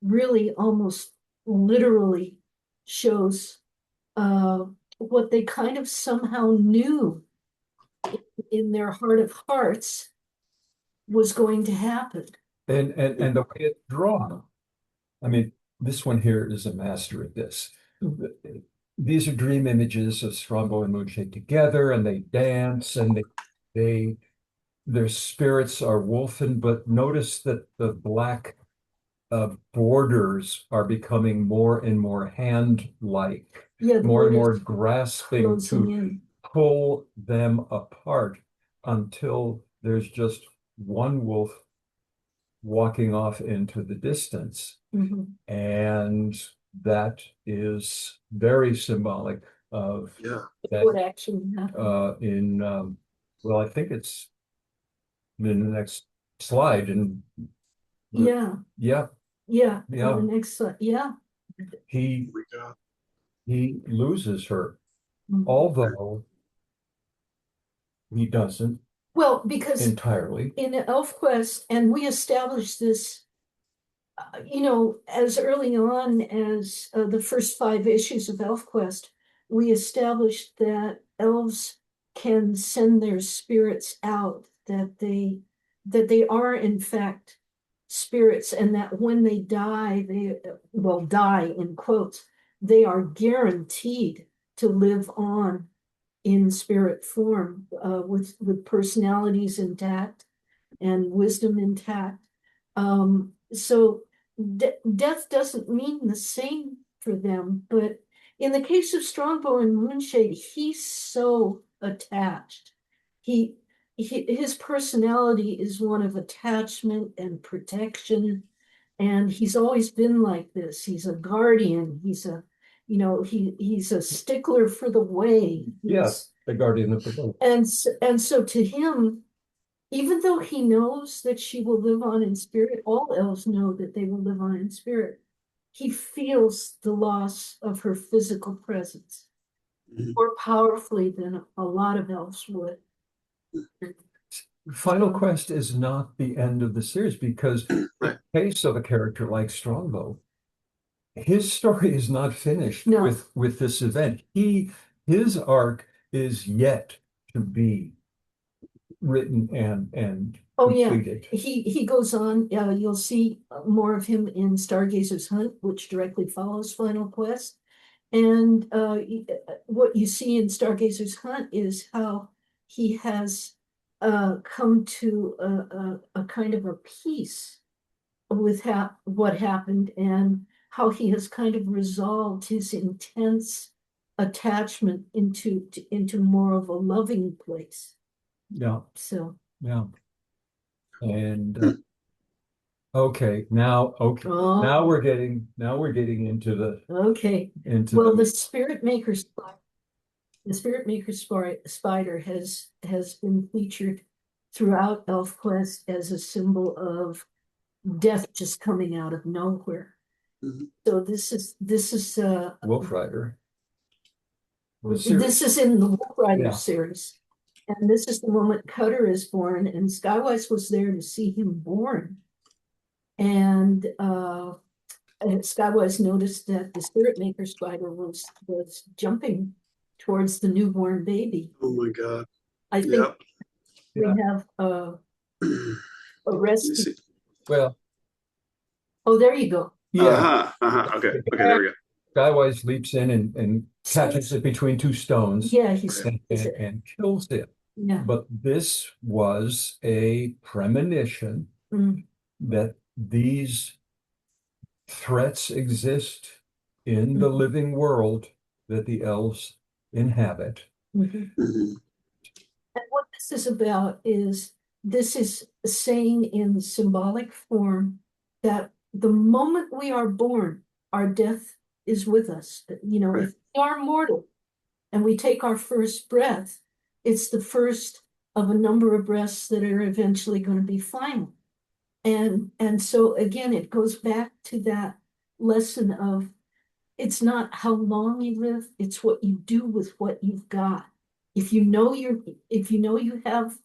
really almost literally shows what they kind of somehow knew in their heart of hearts was going to happen. and the way it's drawn. I mean, this one here is a master at this. These are dream images of Strombo and Moonshade together, and they dance, and they their spirits are wolfen. But notice that the black borders are becoming more and more hand-like, Yeah, the more and more borders grasping closing to in. pull them apart until there's just one wolf walking off into the distance. Mhm. And that is very symbolic of Yeah. that What actually happened. in well, I think it's in the next slide. And Yeah, yeah, yeah. yeah, The next slide. Yeah. he We got. he loses her, Mhm. although he doesn't Well, because entirely. in ElfQuest, and we established this, you know, as early on as the first 5 issues of ElfQuest, we established that elves can send their spirits out, that they are in fact spirits, and that when they die, they well die in quotes, they are guaranteed to live on in spirit form with personalities intact and wisdom intact. So death doesn't mean the same for them, but in the case of Strongbow and Moonshade, he's so attached. He, his personality is one of attachment and protection, and he's always been like this. He's a guardian. He's a stickler for the way. Yes, the guardian of the boat. And so to him, even though he knows that she will live on in spirit, all elves know that they will live on in spirit. He feels the loss of her physical presence more powerfully than a lot of elves would. Final Quest is not the end of the series because Right. in the case of a character like Strongbow, his story is not finished No. with this event. His arc is yet to be written and Oh yeah, completed. he goes on. You'll see more of him in Stargazer's Hunt, which directly follows Final Quest. And what you see in Stargazer's Hunt is how he has come to a kind of a peace with what happened, and how he has kind of resolved his intense attachment into more of a loving place. Yeah, So yeah. And okay, now oh, now we're getting into the okay. Well, the Spirit Maker spider has been featured throughout ElfQuest as a symbol of death just coming out of nowhere. Mhm. So this is Wolf Rider. this is in the Wolf Rider Yeah. series. And this is the moment Cutter is born, and Skywise was there to see him born. And Skywise noticed that the Spirit Maker spider was jumping towards the newborn baby. Oh my God. I think Yep. we Yeah. have Let me arrested. see. Well, Oh, there you go. yeah. Okay. Okay, there we go. Skywise leaps in and catches it between two stones Yeah, he's and kills it. yeah. But this was a premonition Mm. that these threats exist in the living world that the elves inhabit. Mhm. Mhm. And what this is about is this is saying in symbolic form that the moment we are born, our death is with us. Right. If we are mortal and we take our first breath, it's the first of a number of breaths that are eventually going to be final. And so again, it goes back to that lesson of it's not how long you live, it's what you do with what you've got. If you know you have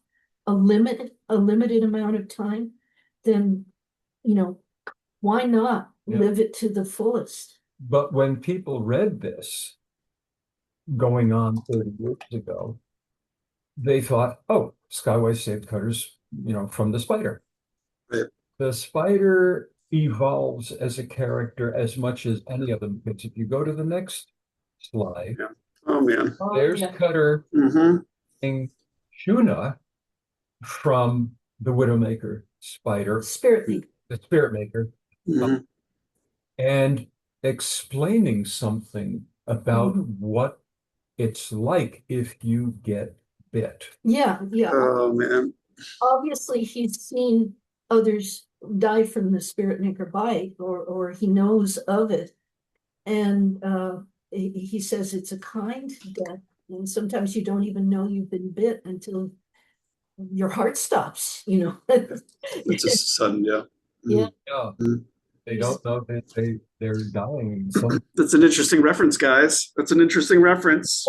a limited amount of time, then why not Yeah. live it to the fullest? But when people read this going on 30 years ago, they thought, oh, Skywise saved Cutters, from the spider. Right. The spider evolves as a character as much as any of them. Because if you go to the next slide, Yeah. Oh man. there's Yeah. Cutter Mm-hmm. and Shuna from the Widowmaker spider, Spirit Maker. the Spirit Maker, Mm-hmm. and explaining something about Mhm. what it's like if you get bit. Yeah. Oh man. Obviously, he's seen others die from the Spirit Maker bite, or he knows of it. And he says it's a kind death. And sometimes you don't even know you've been bit until your heart stops, It's just sudden, yeah. Yeah. Yeah, Mhm. they don't know that they're dying. That's an interesting reference, guys. That's an interesting reference.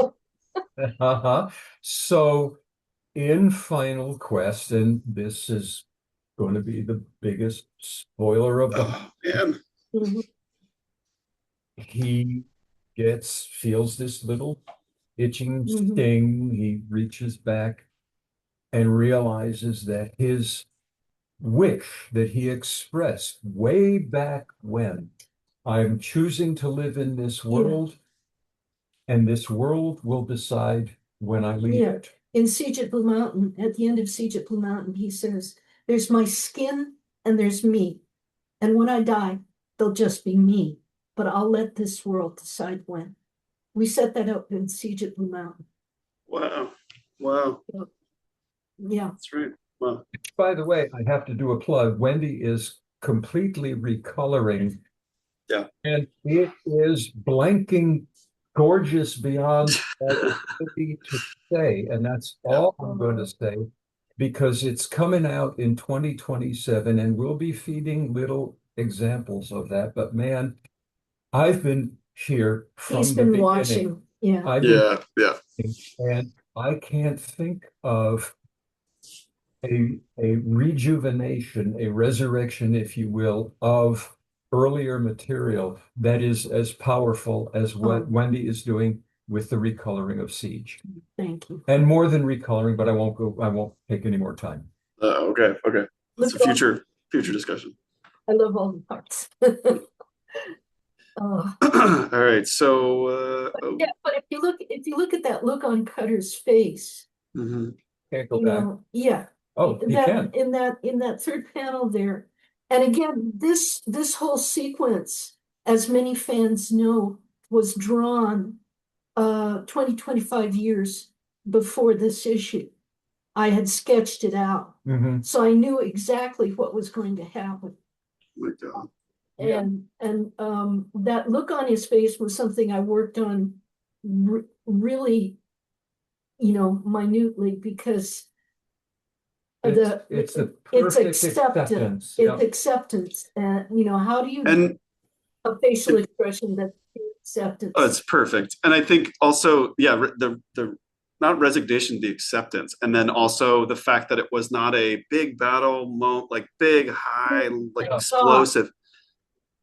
So in Final Quest, and this is going to be the biggest spoiler of the Oh man. Mhm. he feels this little itching Mhm. sting. He reaches back and realizes that his wish that he expressed way back when, I'm choosing to live in this world, and this world will decide when I leave Yeah. it. In Siege at Blue Mountain, at the end of Siege at Blue Mountain, he says, there's my skin and there's me. And when I die, there'll just be me, but I'll let this world decide when. We set that up in Siege at Blue Mountain. Wow. Wow. Yeah. That's right. Wow. By the way, I have to do a plug. Wendy is completely recoloring. Yeah. And it is blanking gorgeous beyond ability to say. And that's all I'm going to say, because it's coming out in 2027 and we'll be feeding little examples of that. But man, I've been here from He's the been beginning. watching. Yeah. I've been Yeah. and I can't think of a rejuvenation, a resurrection, if you will, of earlier material that is as powerful as what Wendy is doing with the recoloring of Siege. Thank you. And more than recoloring, but I won't take any more time. Okay. That's a future discussion. I love all the parts. All right. So yeah, but if you look at that look on Cutter's face, Can't go back. Yeah. Oh, he can. In that third panel there. And again, this whole sequence, as many fans know, was drawn 25 years before this issue. I had sketched it out. So I knew exactly what was going to happen. My God. And that look on his face was something I worked on really, minutely, because it's the perfect acceptance. It's acceptance. And how do you And a facial expression that's acceptance? Oh, it's perfect. And I think also, the not resignation, the acceptance, and then also the fact that it was not a big battle moment, like big, high, like explosive.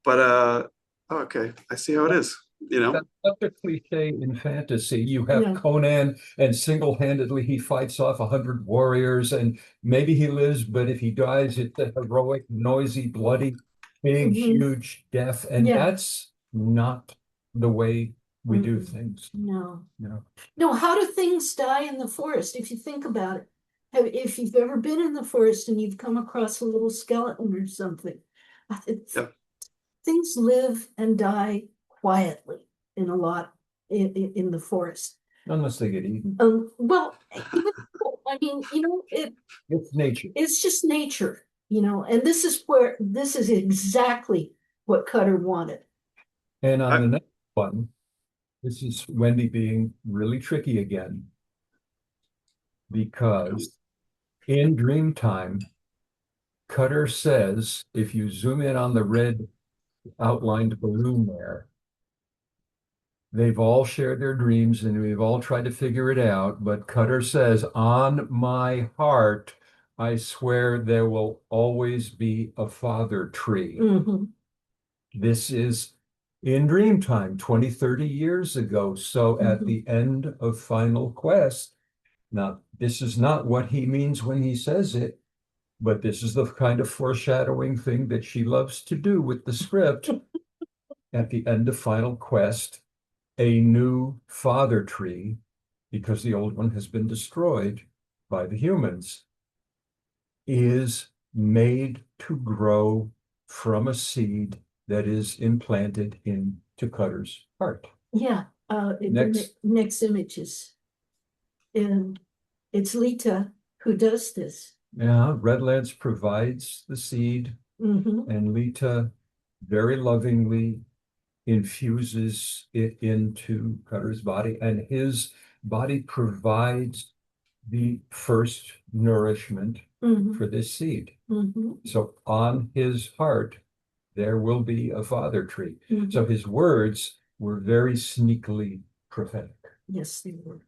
But okay, I see how it is. That's such a cliche in fantasy. You have Conan, and single-handedly he fights off 100 warriors, and maybe he lives, but if he dies, it's a heroic, noisy, bloody, big, huge death, and that's not the way we do things. No. How do things die in the forest? If you think about it, if you've ever been in the forest and you've come across a little skeleton or something, things live and die quietly in in the forest. Unless they get eaten. Well, I mean, it's nature. It's just nature, and this is exactly what Cutter wanted. And on the next one, this is Wendy being really tricky again, because in Dreamtime, Cutter says, if you zoom in on the red outlined balloon there, they've all shared their dreams and we've all tried to figure it out. But Cutter says, on my heart, I swear there will always be a father tree. This is in Dreamtime, 20, 30 years ago. So at the end of Final Quest, now this is not what he means when he says it, but this is the kind of foreshadowing thing that she loves to do with the script. At the end of Final Quest, a new father tree, because the old one has been destroyed by the humans, is made to grow from a seed that is implanted into Cutter's heart. Yeah. Next images. And it's Lita who does this. Yeah, Redlands provides the seed, and Lita very lovingly infuses it into Cutter's body, and his body provides the first nourishment for this seed. So on his heart, there will be a father tree. So his words were very sneakily prophetic. Yes, they were.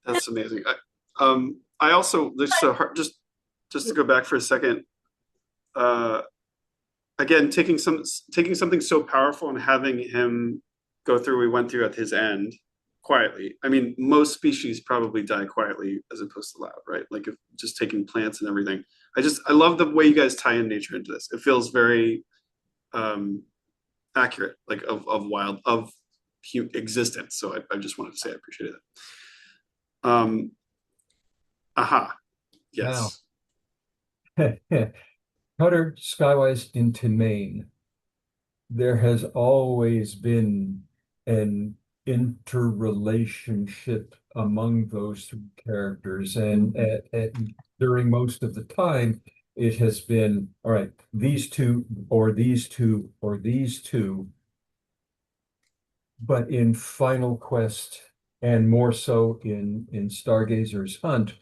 That's amazing. I also just to go back for a second. Again, taking something so powerful and having him go through we went through at his end quietly. I mean, most species probably die quietly as opposed to loud, right? Like if just taking plants and everything. I love the way you guys tie in nature into this. It feels very accurate, like of existence. So I just wanted to say I appreciated it. Yes. Now, Cutter, Skywise into Maine. There has always been an interrelationship among those two characters, and during most of the time, it has been all right. These two, or these two, or these two. But in Final Quest, and more so in Stargazer's Hunt,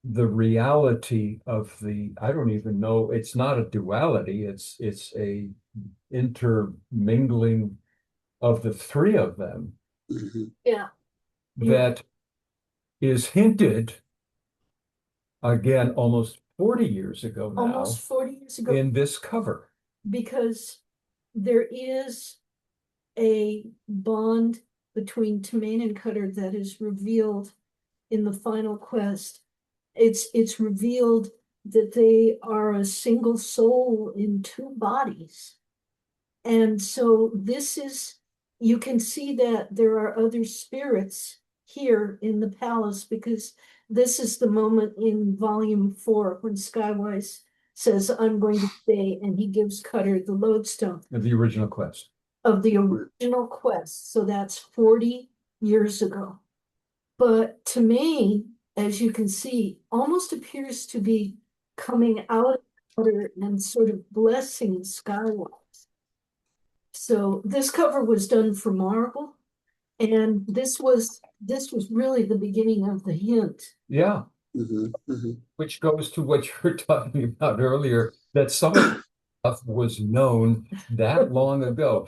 the reality of the, I don't even know, it's not a duality, it's a intermingling of the three of them Yeah. that is hinted again almost 40 years ago now Almost 40 years ago, in this cover. because there is a bond between Temain and Cutter that is revealed in the Final Quest. It's revealed that they are a single soul in two bodies. And so this is, you can see that there are other spirits here in the palace, because this is the moment in volume 4 when Skywise says, I'm going to stay, and he gives Cutter the lodestone Of the original quest. of the original quest. So that's 40 years ago. But to me, as you can see, almost appears to be coming out of Cutter and sort of blessing Skywise. So this cover was done for Marvel, and this was really the beginning of the hint. Yeah. Which goes to what you were talking about earlier, that some of the stuff was known that long ago.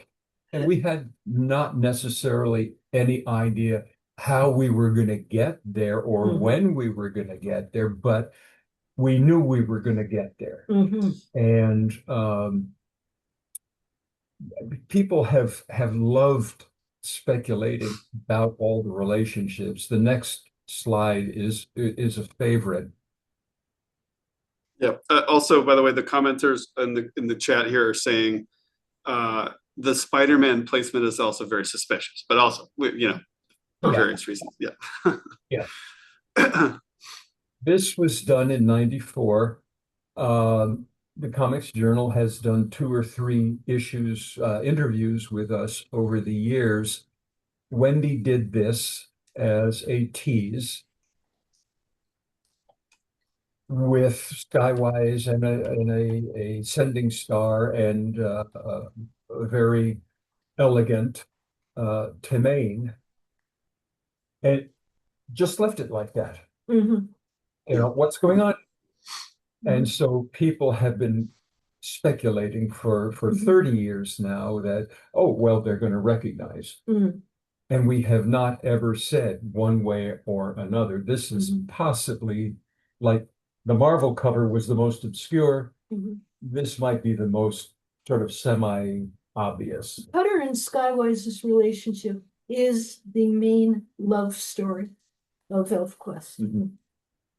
And we had not necessarily any idea how we were going to get there or when we were going to get there, but we knew we were going to get there. And people have loved speculating about all the relationships. The next slide is a favorite. Yeah. Also, by the way, the commenters in the chat here are saying the Spider-Man placement is also very suspicious, but also, for various reasons. Yeah. Yeah. This was done in '94. The Comics Journal has done 2 or 3 issues, interviews with us over the years. Wendy did this as a tease with Skywise and a sending star and a very elegant Temain, and just left it like that. What's going on? And so people have been speculating for 30 years now that, oh, well, they're going to recognize. And we have not ever said one way or another. This is possibly, like the Marvel cover was the most obscure. This might be the most sort of semi-obvious. Cutter and Skywise's relationship is the main love story of ElfQuest.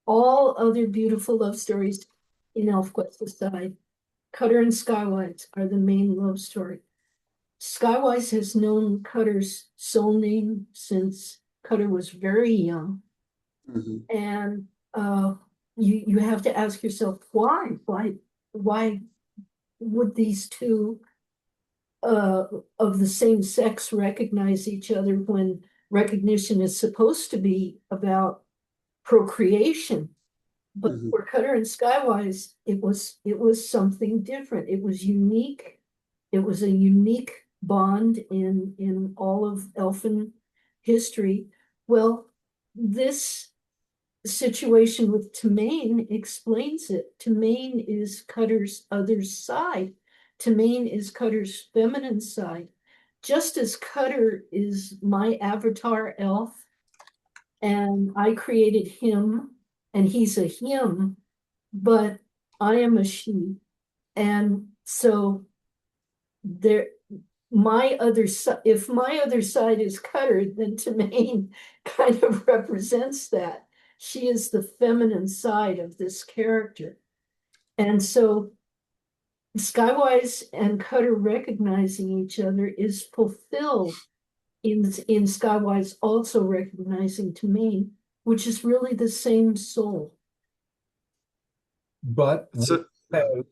All other beautiful love stories in ElfQuest aside, Cutter and Skywise are the main love story. Skywise has known Cutter's soul name since Cutter was very young. And you have to ask yourself, why would these two of the same sex recognize each other when recognition is supposed to be about procreation? But for Cutter and Skywise, it was something different. It was unique. It was a unique bond in all of elfin history. Well, this situation with Temain explains it. Temain is Cutter's other side. Temain is Cutter's feminine side. Just as Cutter is my avatar elf, and I created him, and he's a him, but I am a she. And so there, my other side, if my other side is Cutter, then Temain kind of represents that. She is the feminine side of this character. And so Skywise and Cutter recognizing each other is fulfilled in Skywise also recognizing Temain, which is really the same soul. but we So, have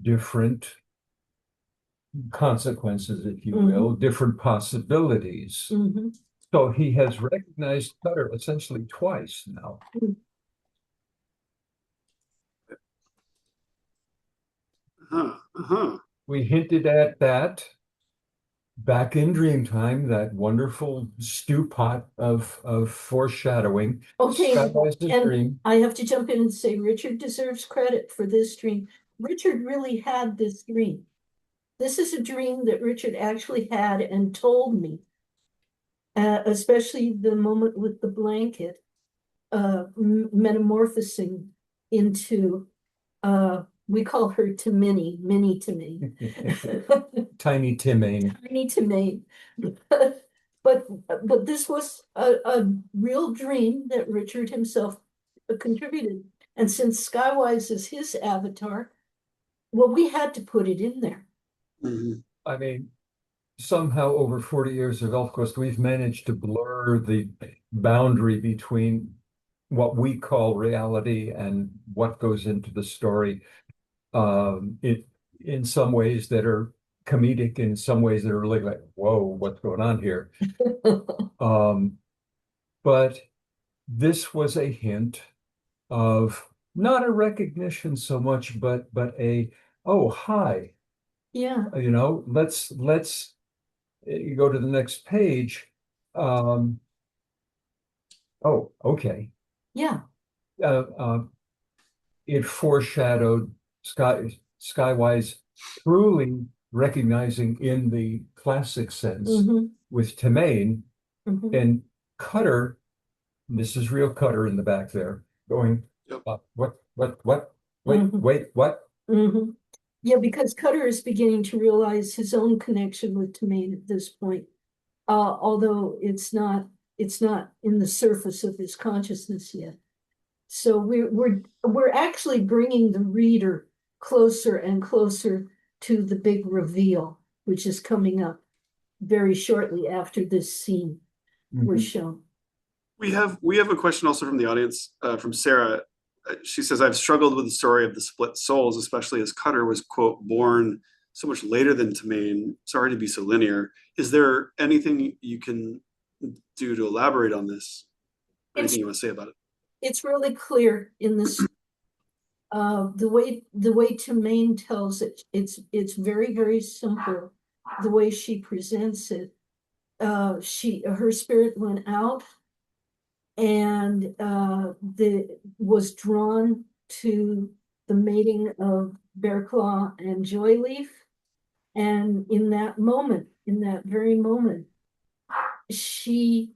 different consequences, if you will, different possibilities. Mhm. So he has recognized Cutter essentially twice now. We hinted at that back in Dreamtime, that wonderful stew pot of foreshadowing. Okay, Skywise's and dream. I have to jump in and say Richard deserves credit for this dream. Richard really had this dream. This is a dream that Richard actually had and told me, especially the moment with the blanket, metamorphosing into, we call her Timini, Mini Timini. Tiny Timmane. Tiny Timane. But this was a real dream that Richard himself contributed. And since Skywise is his avatar, well, we had to put it in there. I mean, somehow over 40 years of ElfQuest, we've managed to blur the boundary between what we call reality and what goes into the story. In some ways that are comedic, in some ways that are really like, whoa, what's going on here? But this was a hint of not a recognition so much, but a, oh, hi, Yeah, let's you go to the next page. Oh, okay. yeah. It foreshadowed Skywise truly recognizing in the classic sense with Timane and Cutter. This is real Cutter in the back there going, what, wait, what? Yeah, because Cutter is beginning to realize his own connection with Timane at this point. Although it's not in the surface of his consciousness yet. So we're actually bringing the reader closer and closer to the big reveal, which is coming up very shortly after this scene was shown. We have a question also from the audience, from Sarah. She says, I've struggled with the story of the split souls, especially as Cutter was, quote, born so much later than Timane. Sorry to be so linear. Is there anything you can do to elaborate on this? Anything you want to say about it? It's really clear in this, the way Timane tells it, it's very, very simple. The way she presents it, her spirit went out and was drawn to the mating of Bearclaw and Joyleaf. And in that very moment, she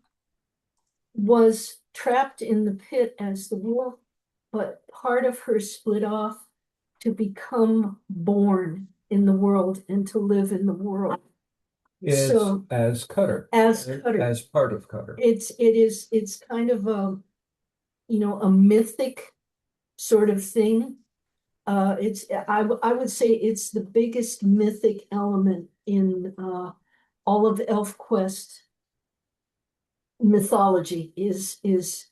was trapped in the pit as the wolf, but part of her split off to become born in the world and to live in the world. So as Cutter, as Cutter, as part of Cutter. It's kind of a mythic sort of thing. I would say it's the biggest mythic element in all of ElfQuest mythology. Is it's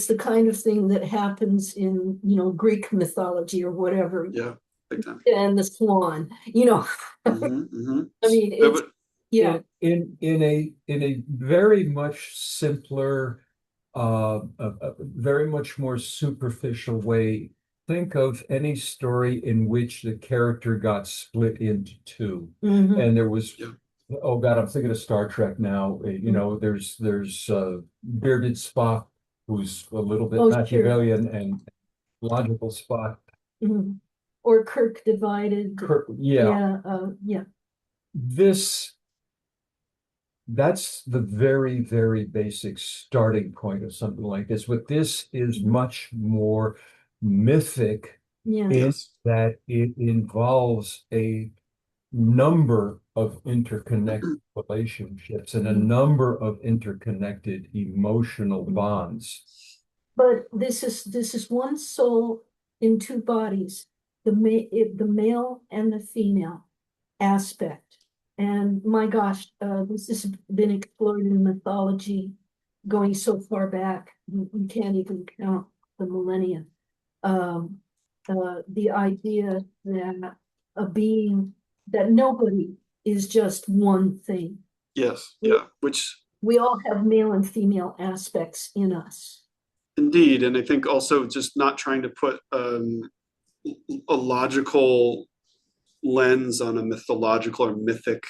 the kind of thing that happens in Greek mythology or whatever. Yeah, big time. And the swan, I mean, it's in a very much simpler, a very much more superficial way. Think of any story in which the character got split into two, and there was, oh God, I'm thinking of Star Trek now. There's bearded Spock, who's a little bit Machiavellian and logical Spock. Or Kirk divided. That's the very, very basic starting point of something like this. But this is much more mythic in that it involves a number of interconnected relationships and a number of interconnected emotional bonds. But this is one soul in two bodies, the male and the female aspect. And my gosh, this has been explored in mythology going so far back, we can't even count the millennia. the idea that a being, that nobody is just one thing. Yes, yeah, which We all have male and female aspects in us. indeed, and I think also just not trying to put a logical lens on a mythological or mythic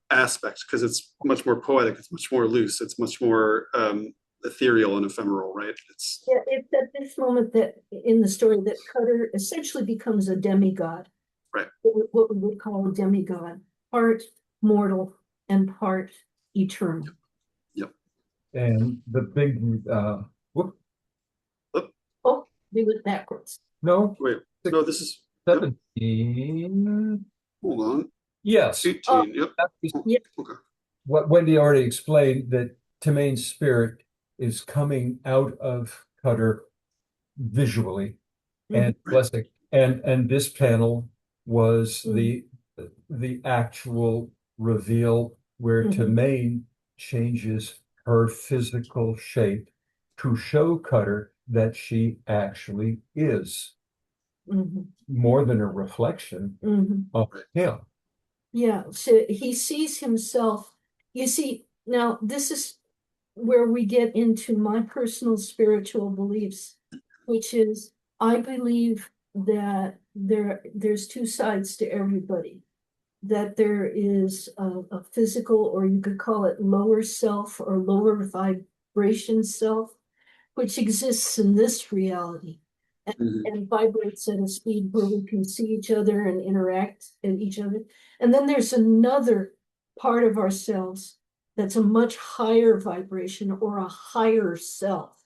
aspect, because it's much more poetic, it's much more loose, it's much more ethereal and ephemeral, right? It's at this moment that in the story that Cutter essentially becomes a demigod. right. What we would call a demigod, part mortal and part eternal. Yep. And the big whoop, Oh, we went backwards. no, Wait, no, this is 17. hold on. Yes. 18. Yep. Yeah. Okay. What Wendy already explained, that Tamane's spirit is coming out of Cutter visually and blessing. And this panel was the actual reveal where Tamane changes her physical shape to show Cutter that she actually is more than a reflection of him. Yeah, so he sees himself. You see, now this is where we get into my personal spiritual beliefs, which is I believe that there's two sides to everybody. That there is a physical, or you could call it lower self or lower vibration self, which exists in this reality and vibrates at a speed where we can see each other and interact with each other. And then there's another part of ourselves that's a much higher vibration or a higher self.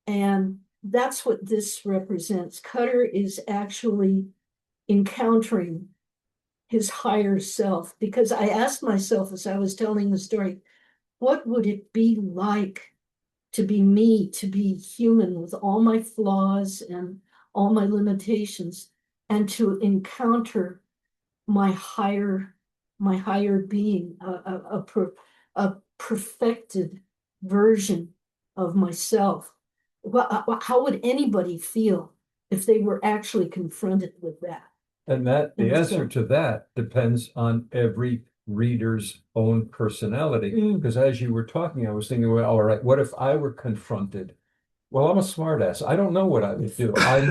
And that's what this represents. Cutter is actually encountering his higher self, because I asked myself as I was telling the story, what would it be like to be me, to be human with all my flaws and all my limitations, and to encounter my higher being, a perfected version of myself. How would anybody feel if they were actually confronted with that? And that the answer to that depends on every reader's own personality. Because as you were talking, I was thinking, well, all right, what if I were confronted? Well, I'm a smartass. I don't know what I would do. I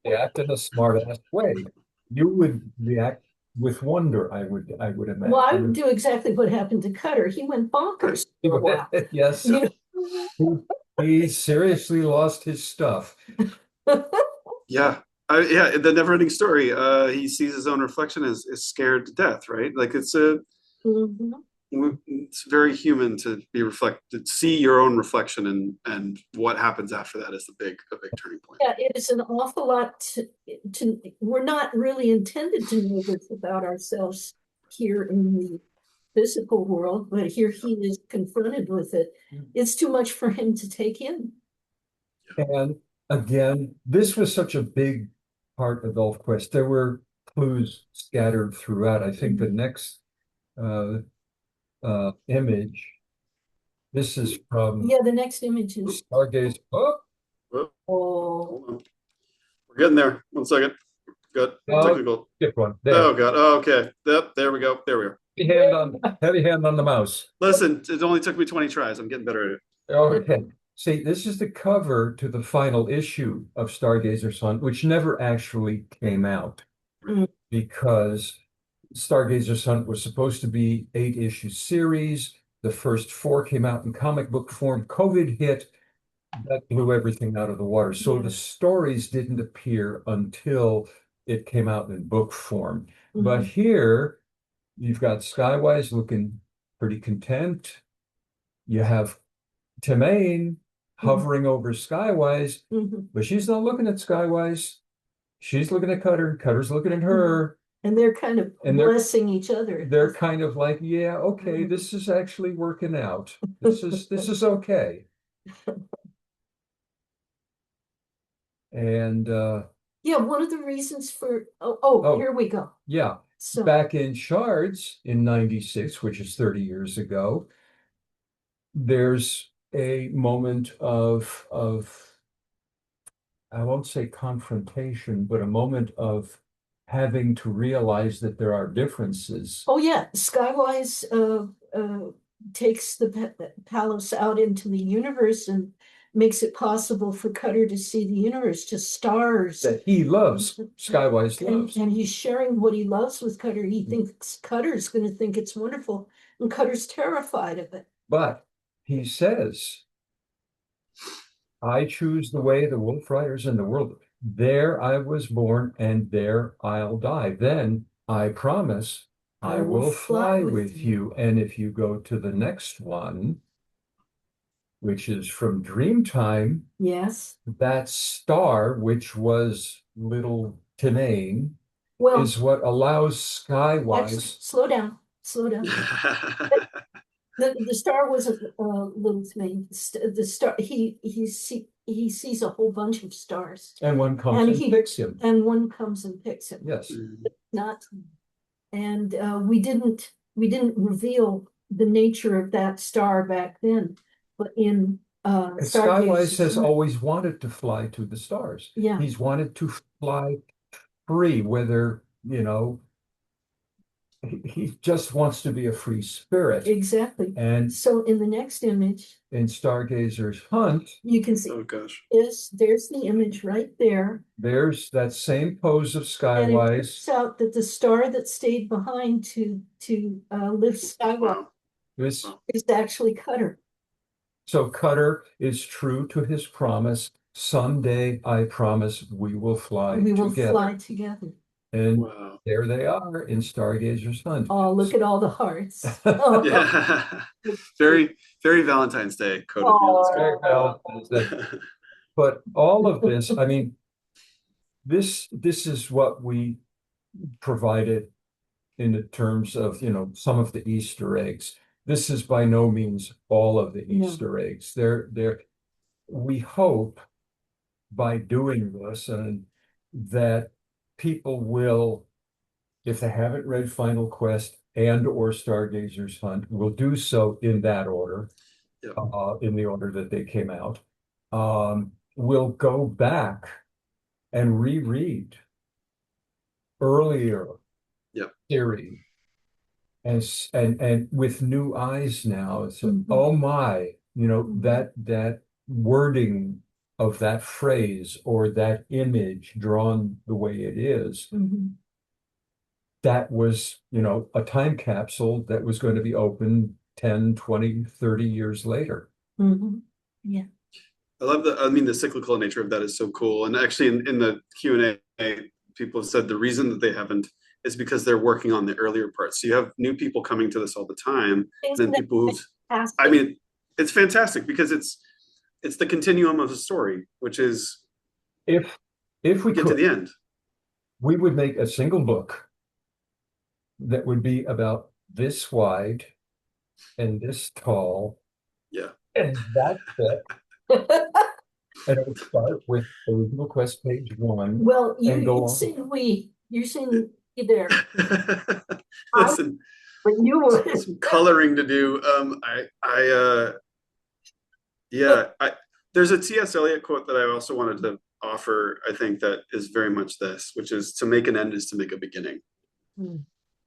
react in a smartass way. You would react with wonder, I would imagine. Well, I would do exactly what happened to Cutter. He went bonkers for a while. Yes. He seriously lost his stuff. Yeah. Yeah, the never-ending story. He sees his own reflection as scared to death, right? Like it's very human to be reflected, see your own reflection, and what happens after that is a big turning point. Yeah, it is an awful lot to we're not really intended to know this about ourselves here in the physical world, but here he is confronted with it. It's too much for him to take in. And again, this was such a big part of ElfQuest. There were clues scattered throughout. I think the next image, this is from the next image is Stargaze. Hold on. We're getting there. 1 second. Good. Technical. Skip one. There. Oh god. Oh, okay. Yep. There we go. There we are. Heavy hand on the mouse. Listen, it only took me 20 tries. I'm getting better at it. Okay. See, this is the cover to the final issue of Stargazer Sun, which never actually came out because Stargazer Sun was supposed to be 8-issue series. The first 4 came out in comic book form. COVID hit. That blew everything out of the water. So the stories didn't appear until it came out in book form. But here, you've got Skywise looking pretty content. You have Tamane hovering over Skywise, but she's not looking at Skywise. She's looking at Cutter. Cutter's looking at her. And they're kind of blessing each other. They're kind of like, yeah, okay, this is actually working out. This is okay. And one of the reasons for here we go. Yeah. So back in Shards in 96, which is 30 years ago, there's a moment of I won't say confrontation, but a moment of having to realize that there are differences. Oh, yeah, Skywise takes the Palos out into the universe and makes it possible for Cutter to see the universe, just stars. That he loves, Skywise loves. And he's sharing what he loves with Cutter. He thinks Cutter's going to think it's wonderful, and Cutter's terrified of it. But he says, I choose the way the wolf riders in the world. There I was born, and there I'll die. Then I promise I will fly with you. And if you go to the next one, which is from Dreamtime, Yes. that star, which was little Tinane, Well, is what allows actually, Skywise. slow down. The star wasn't little Tmain. The star he sees a whole bunch of stars, And one comes and picks him. and one comes and picks him. Yes. Not, and we didn't reveal the nature of that star back then, but in Skywise has always wanted to fly to the stars. Yeah. He's wanted to fly free, whether, you know, he just wants to be a free spirit. Exactly. And so in the next image, in Stargazer's Hunt, you can see, oh gosh, there's the image right there. There's that same pose of And it Skywise. turns out that the star that stayed behind to lift Skywise is actually Cutter. So Cutter is true to his promise. Someday, I promise, we will fly We will together. fly together. And there they are in Stargazer's Hunt. Oh, look at all the hearts. Yeah, very, very Valentine's Day. Very Valentine's Day. But all of this, I mean, this is what we provided in the terms of, you know, some of the Easter eggs. This is by no means all of the Easter eggs. We hope by doing this and that people will, if they haven't read Final Quest and or Stargazer's Hunt, will do so in that order, in the order that they came out. We'll go back and reread earlier series and with new eyes now. It's oh my, you know, that wording of that phrase or that image drawn the way it is. That was, you know, a time capsule that was going to be open 10, 20, 30 years later. Yeah. I love the cyclical nature of that is so cool. And actually in the Q&A, people have said the reason that they haven't is because they're working on the earlier parts. So you have new people coming to this all the time. And then people who, I mean, it's fantastic because it's the continuum of the story, which is if we get to the end, we would make a single book that would be about this wide and this tall. Yeah. And that's it. And it would start with Original Quest page 1. Well, you're saying we there. Listen, but you were some coloring to do. There's a T.S. Eliot quote that I also wanted to offer. I think that is very much this, which is to make an end is to make a beginning.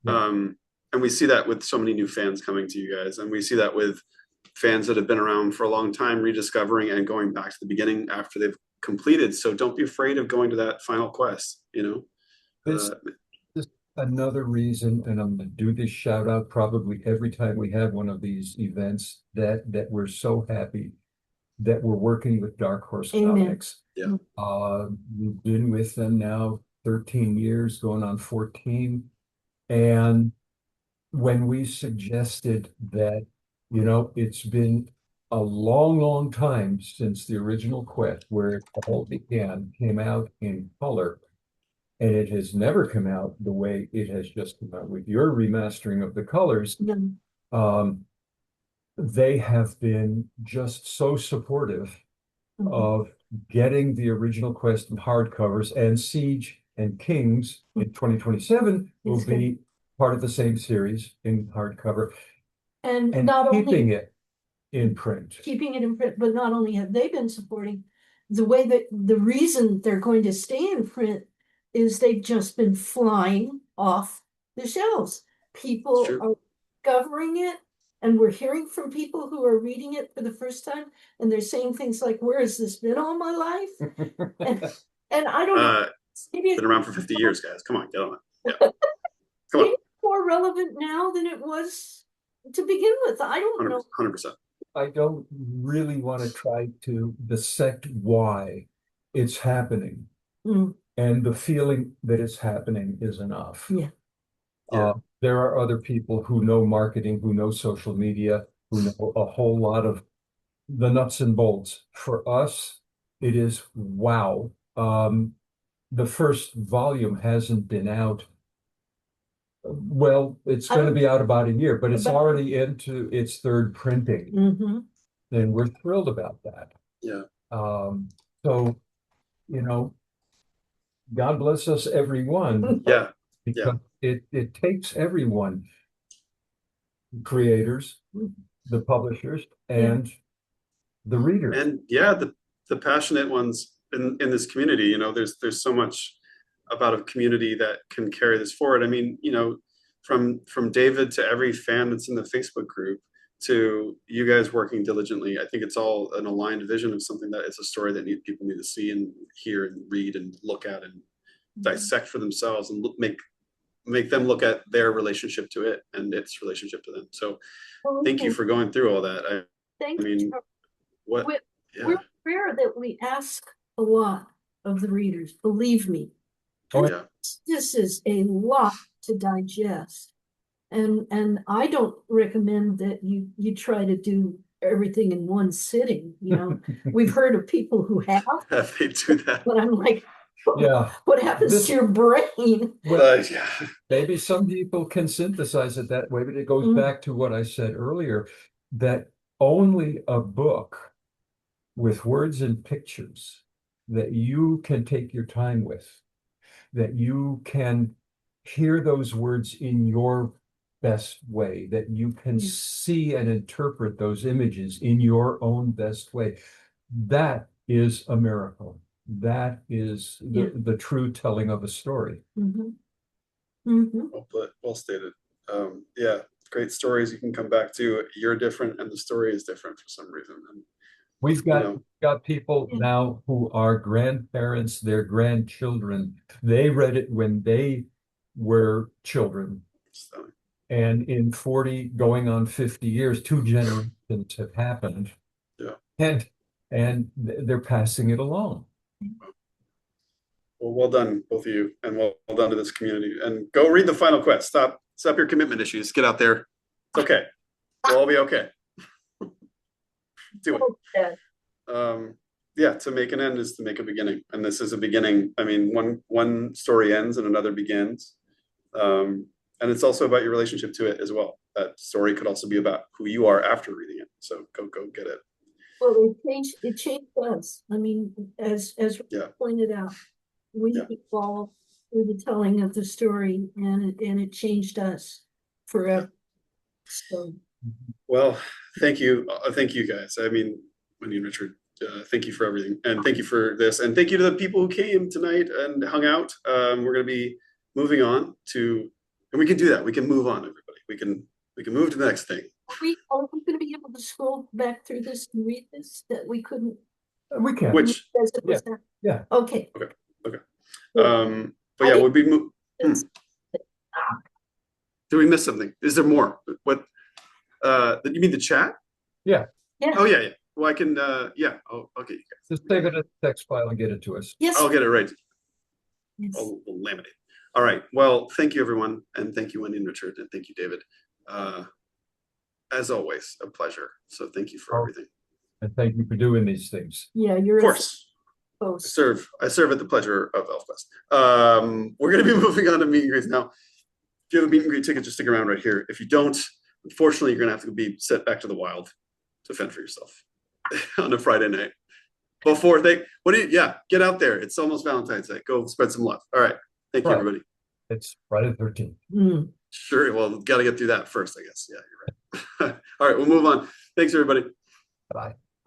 And we see that with so many new fans coming to you guys, and we see that with fans that have been around for a long time, rediscovering and going back to the beginning after they've completed. So don't be afraid of going to that final quest, you know. This another reason, and I'm going to do this shout out probably every time we have one of these events, that we're so happy that we're working with Dark Horse Comics. Yeah. We've been with them now 13 years, going on 14. And when we suggested that, you know, it's been a long, long time since the original Quest, where it all began, came out in color. And it has never come out the way it has just come out with your remastering of the colors. They have been just so supportive of getting the original Quest in hardcovers, and Siege and Kings in 2027 will be part of the same series in hardcover. And not keeping it in print. Keeping it in print, but not only have they been supporting, the way that the reason they're going to stay in print is they've just been flying off the shelves. People true. are discovering it, and we're hearing from people who are reading it for the first time, and they're saying things like, "Where has this been all my life?" And I don't know, maybe Been it's around for 50 years, guys. Come on, get on it. Yeah. Come on. more relevant now than it was to begin with. I don't know. 100%. I don't really want to try to dissect why it's happening. Mm. And the feeling that it's happening is enough. Yeah. There are other people who know marketing, who know social media, who know a whole lot of the nuts and bolts. For us, it is wow. The first volume hasn't been out. Well, it's going to be out about a year, but it's already into its third printing. Mm-hmm. And we're thrilled about that. Yeah. So, you know, God bless us, everyone. Yeah. Because it takes everyone, creators, the publishers, and the readers. And the passionate ones in this community, you know, there's so much about a community that can carry this forward. I mean, you know, from David to every fan that's in the Facebook group to you guys working diligently, I think it's all an aligned vision of something that it's a story that people need to see and hear and read and look at and dissect for themselves and make them look at their relationship to it and its relationship to them. So thank you for going through all that. I mean, what? We're aware that we ask a lot of the readers, believe me. Oh yeah. This is a lot to digest. And I don't recommend that you try to do everything in one sitting. You know, we've heard of people who have. They do that. But I'm like, yeah, what happens to your brain? Well, maybe some people can synthesize it that way, but it goes back to what I said earlier, that only a book with words and pictures that you can take your time with, that you can hear those words in your best way, that you can see and interpret those images in your own best way. That is a miracle. That is the true telling of a story. Mm-hmm. Mm-hmm. Well stated. Yeah, great stories you can come back to. You're different and the story is different for some reason. And we've got people now who are grandparents, their grandchildren. They read it when they were children. Stunning. And in 40, going on 50 years, 2 generations have happened. Yeah. And they're passing it along. Well done, both of you, and well done to this community. And go read the final quest. Stop your commitment issues. Get out there. It's okay. We'll all be okay. Do it. Yeah, to make an end is to make a beginning, and this is a beginning. I mean, one story ends and another begins, and it's also about your relationship to it as well. That story could also be about who you are after reading it. So go get it. Well, it changed us. I mean, as pointed out, we evolved through the telling of the story, and it changed us forever. So, well, thank you guys. I mean, Wendy and Richard, thank you for everything, and thank you for this, and thank you to the people who came tonight and hung out. We're going to be moving on to, and we can do that. We can move on, everybody. We can move to the next thing. Are we going to be able to scroll back through this and read this that we couldn't? We can. Which? Yeah. Okay. But yeah, we'll be. Did we miss something? Is there more? What? You mean the chat? Yeah. Oh yeah. Well, I can. Yeah. I'll get you guys. Just save it as a text file and get it to us. Yes. I'll get it right. Yes. I'll laminate. All right. Well, thank you, everyone, and thank you, Wendy and Richard, and thank you, David. As always, a pleasure. So thank you for everything. And thank you for doing these things. Yeah, you're of course. I serve at the pleasure of ElfQuest. We're going to be moving on to meet and greets now. If you have a meet and greet ticket, just stick around right here. If you don't, unfortunately, you're going to have to be sent back to the wild to fend for yourself on a Friday night. Get out there. It's almost Valentine's Day. Go spread some love. All right. Thank you, everybody. It's Friday the 13th. Sure. Well, got to get through that first, I guess. Yeah, you're right. All right. We'll move on. Thanks, everybody. Bye.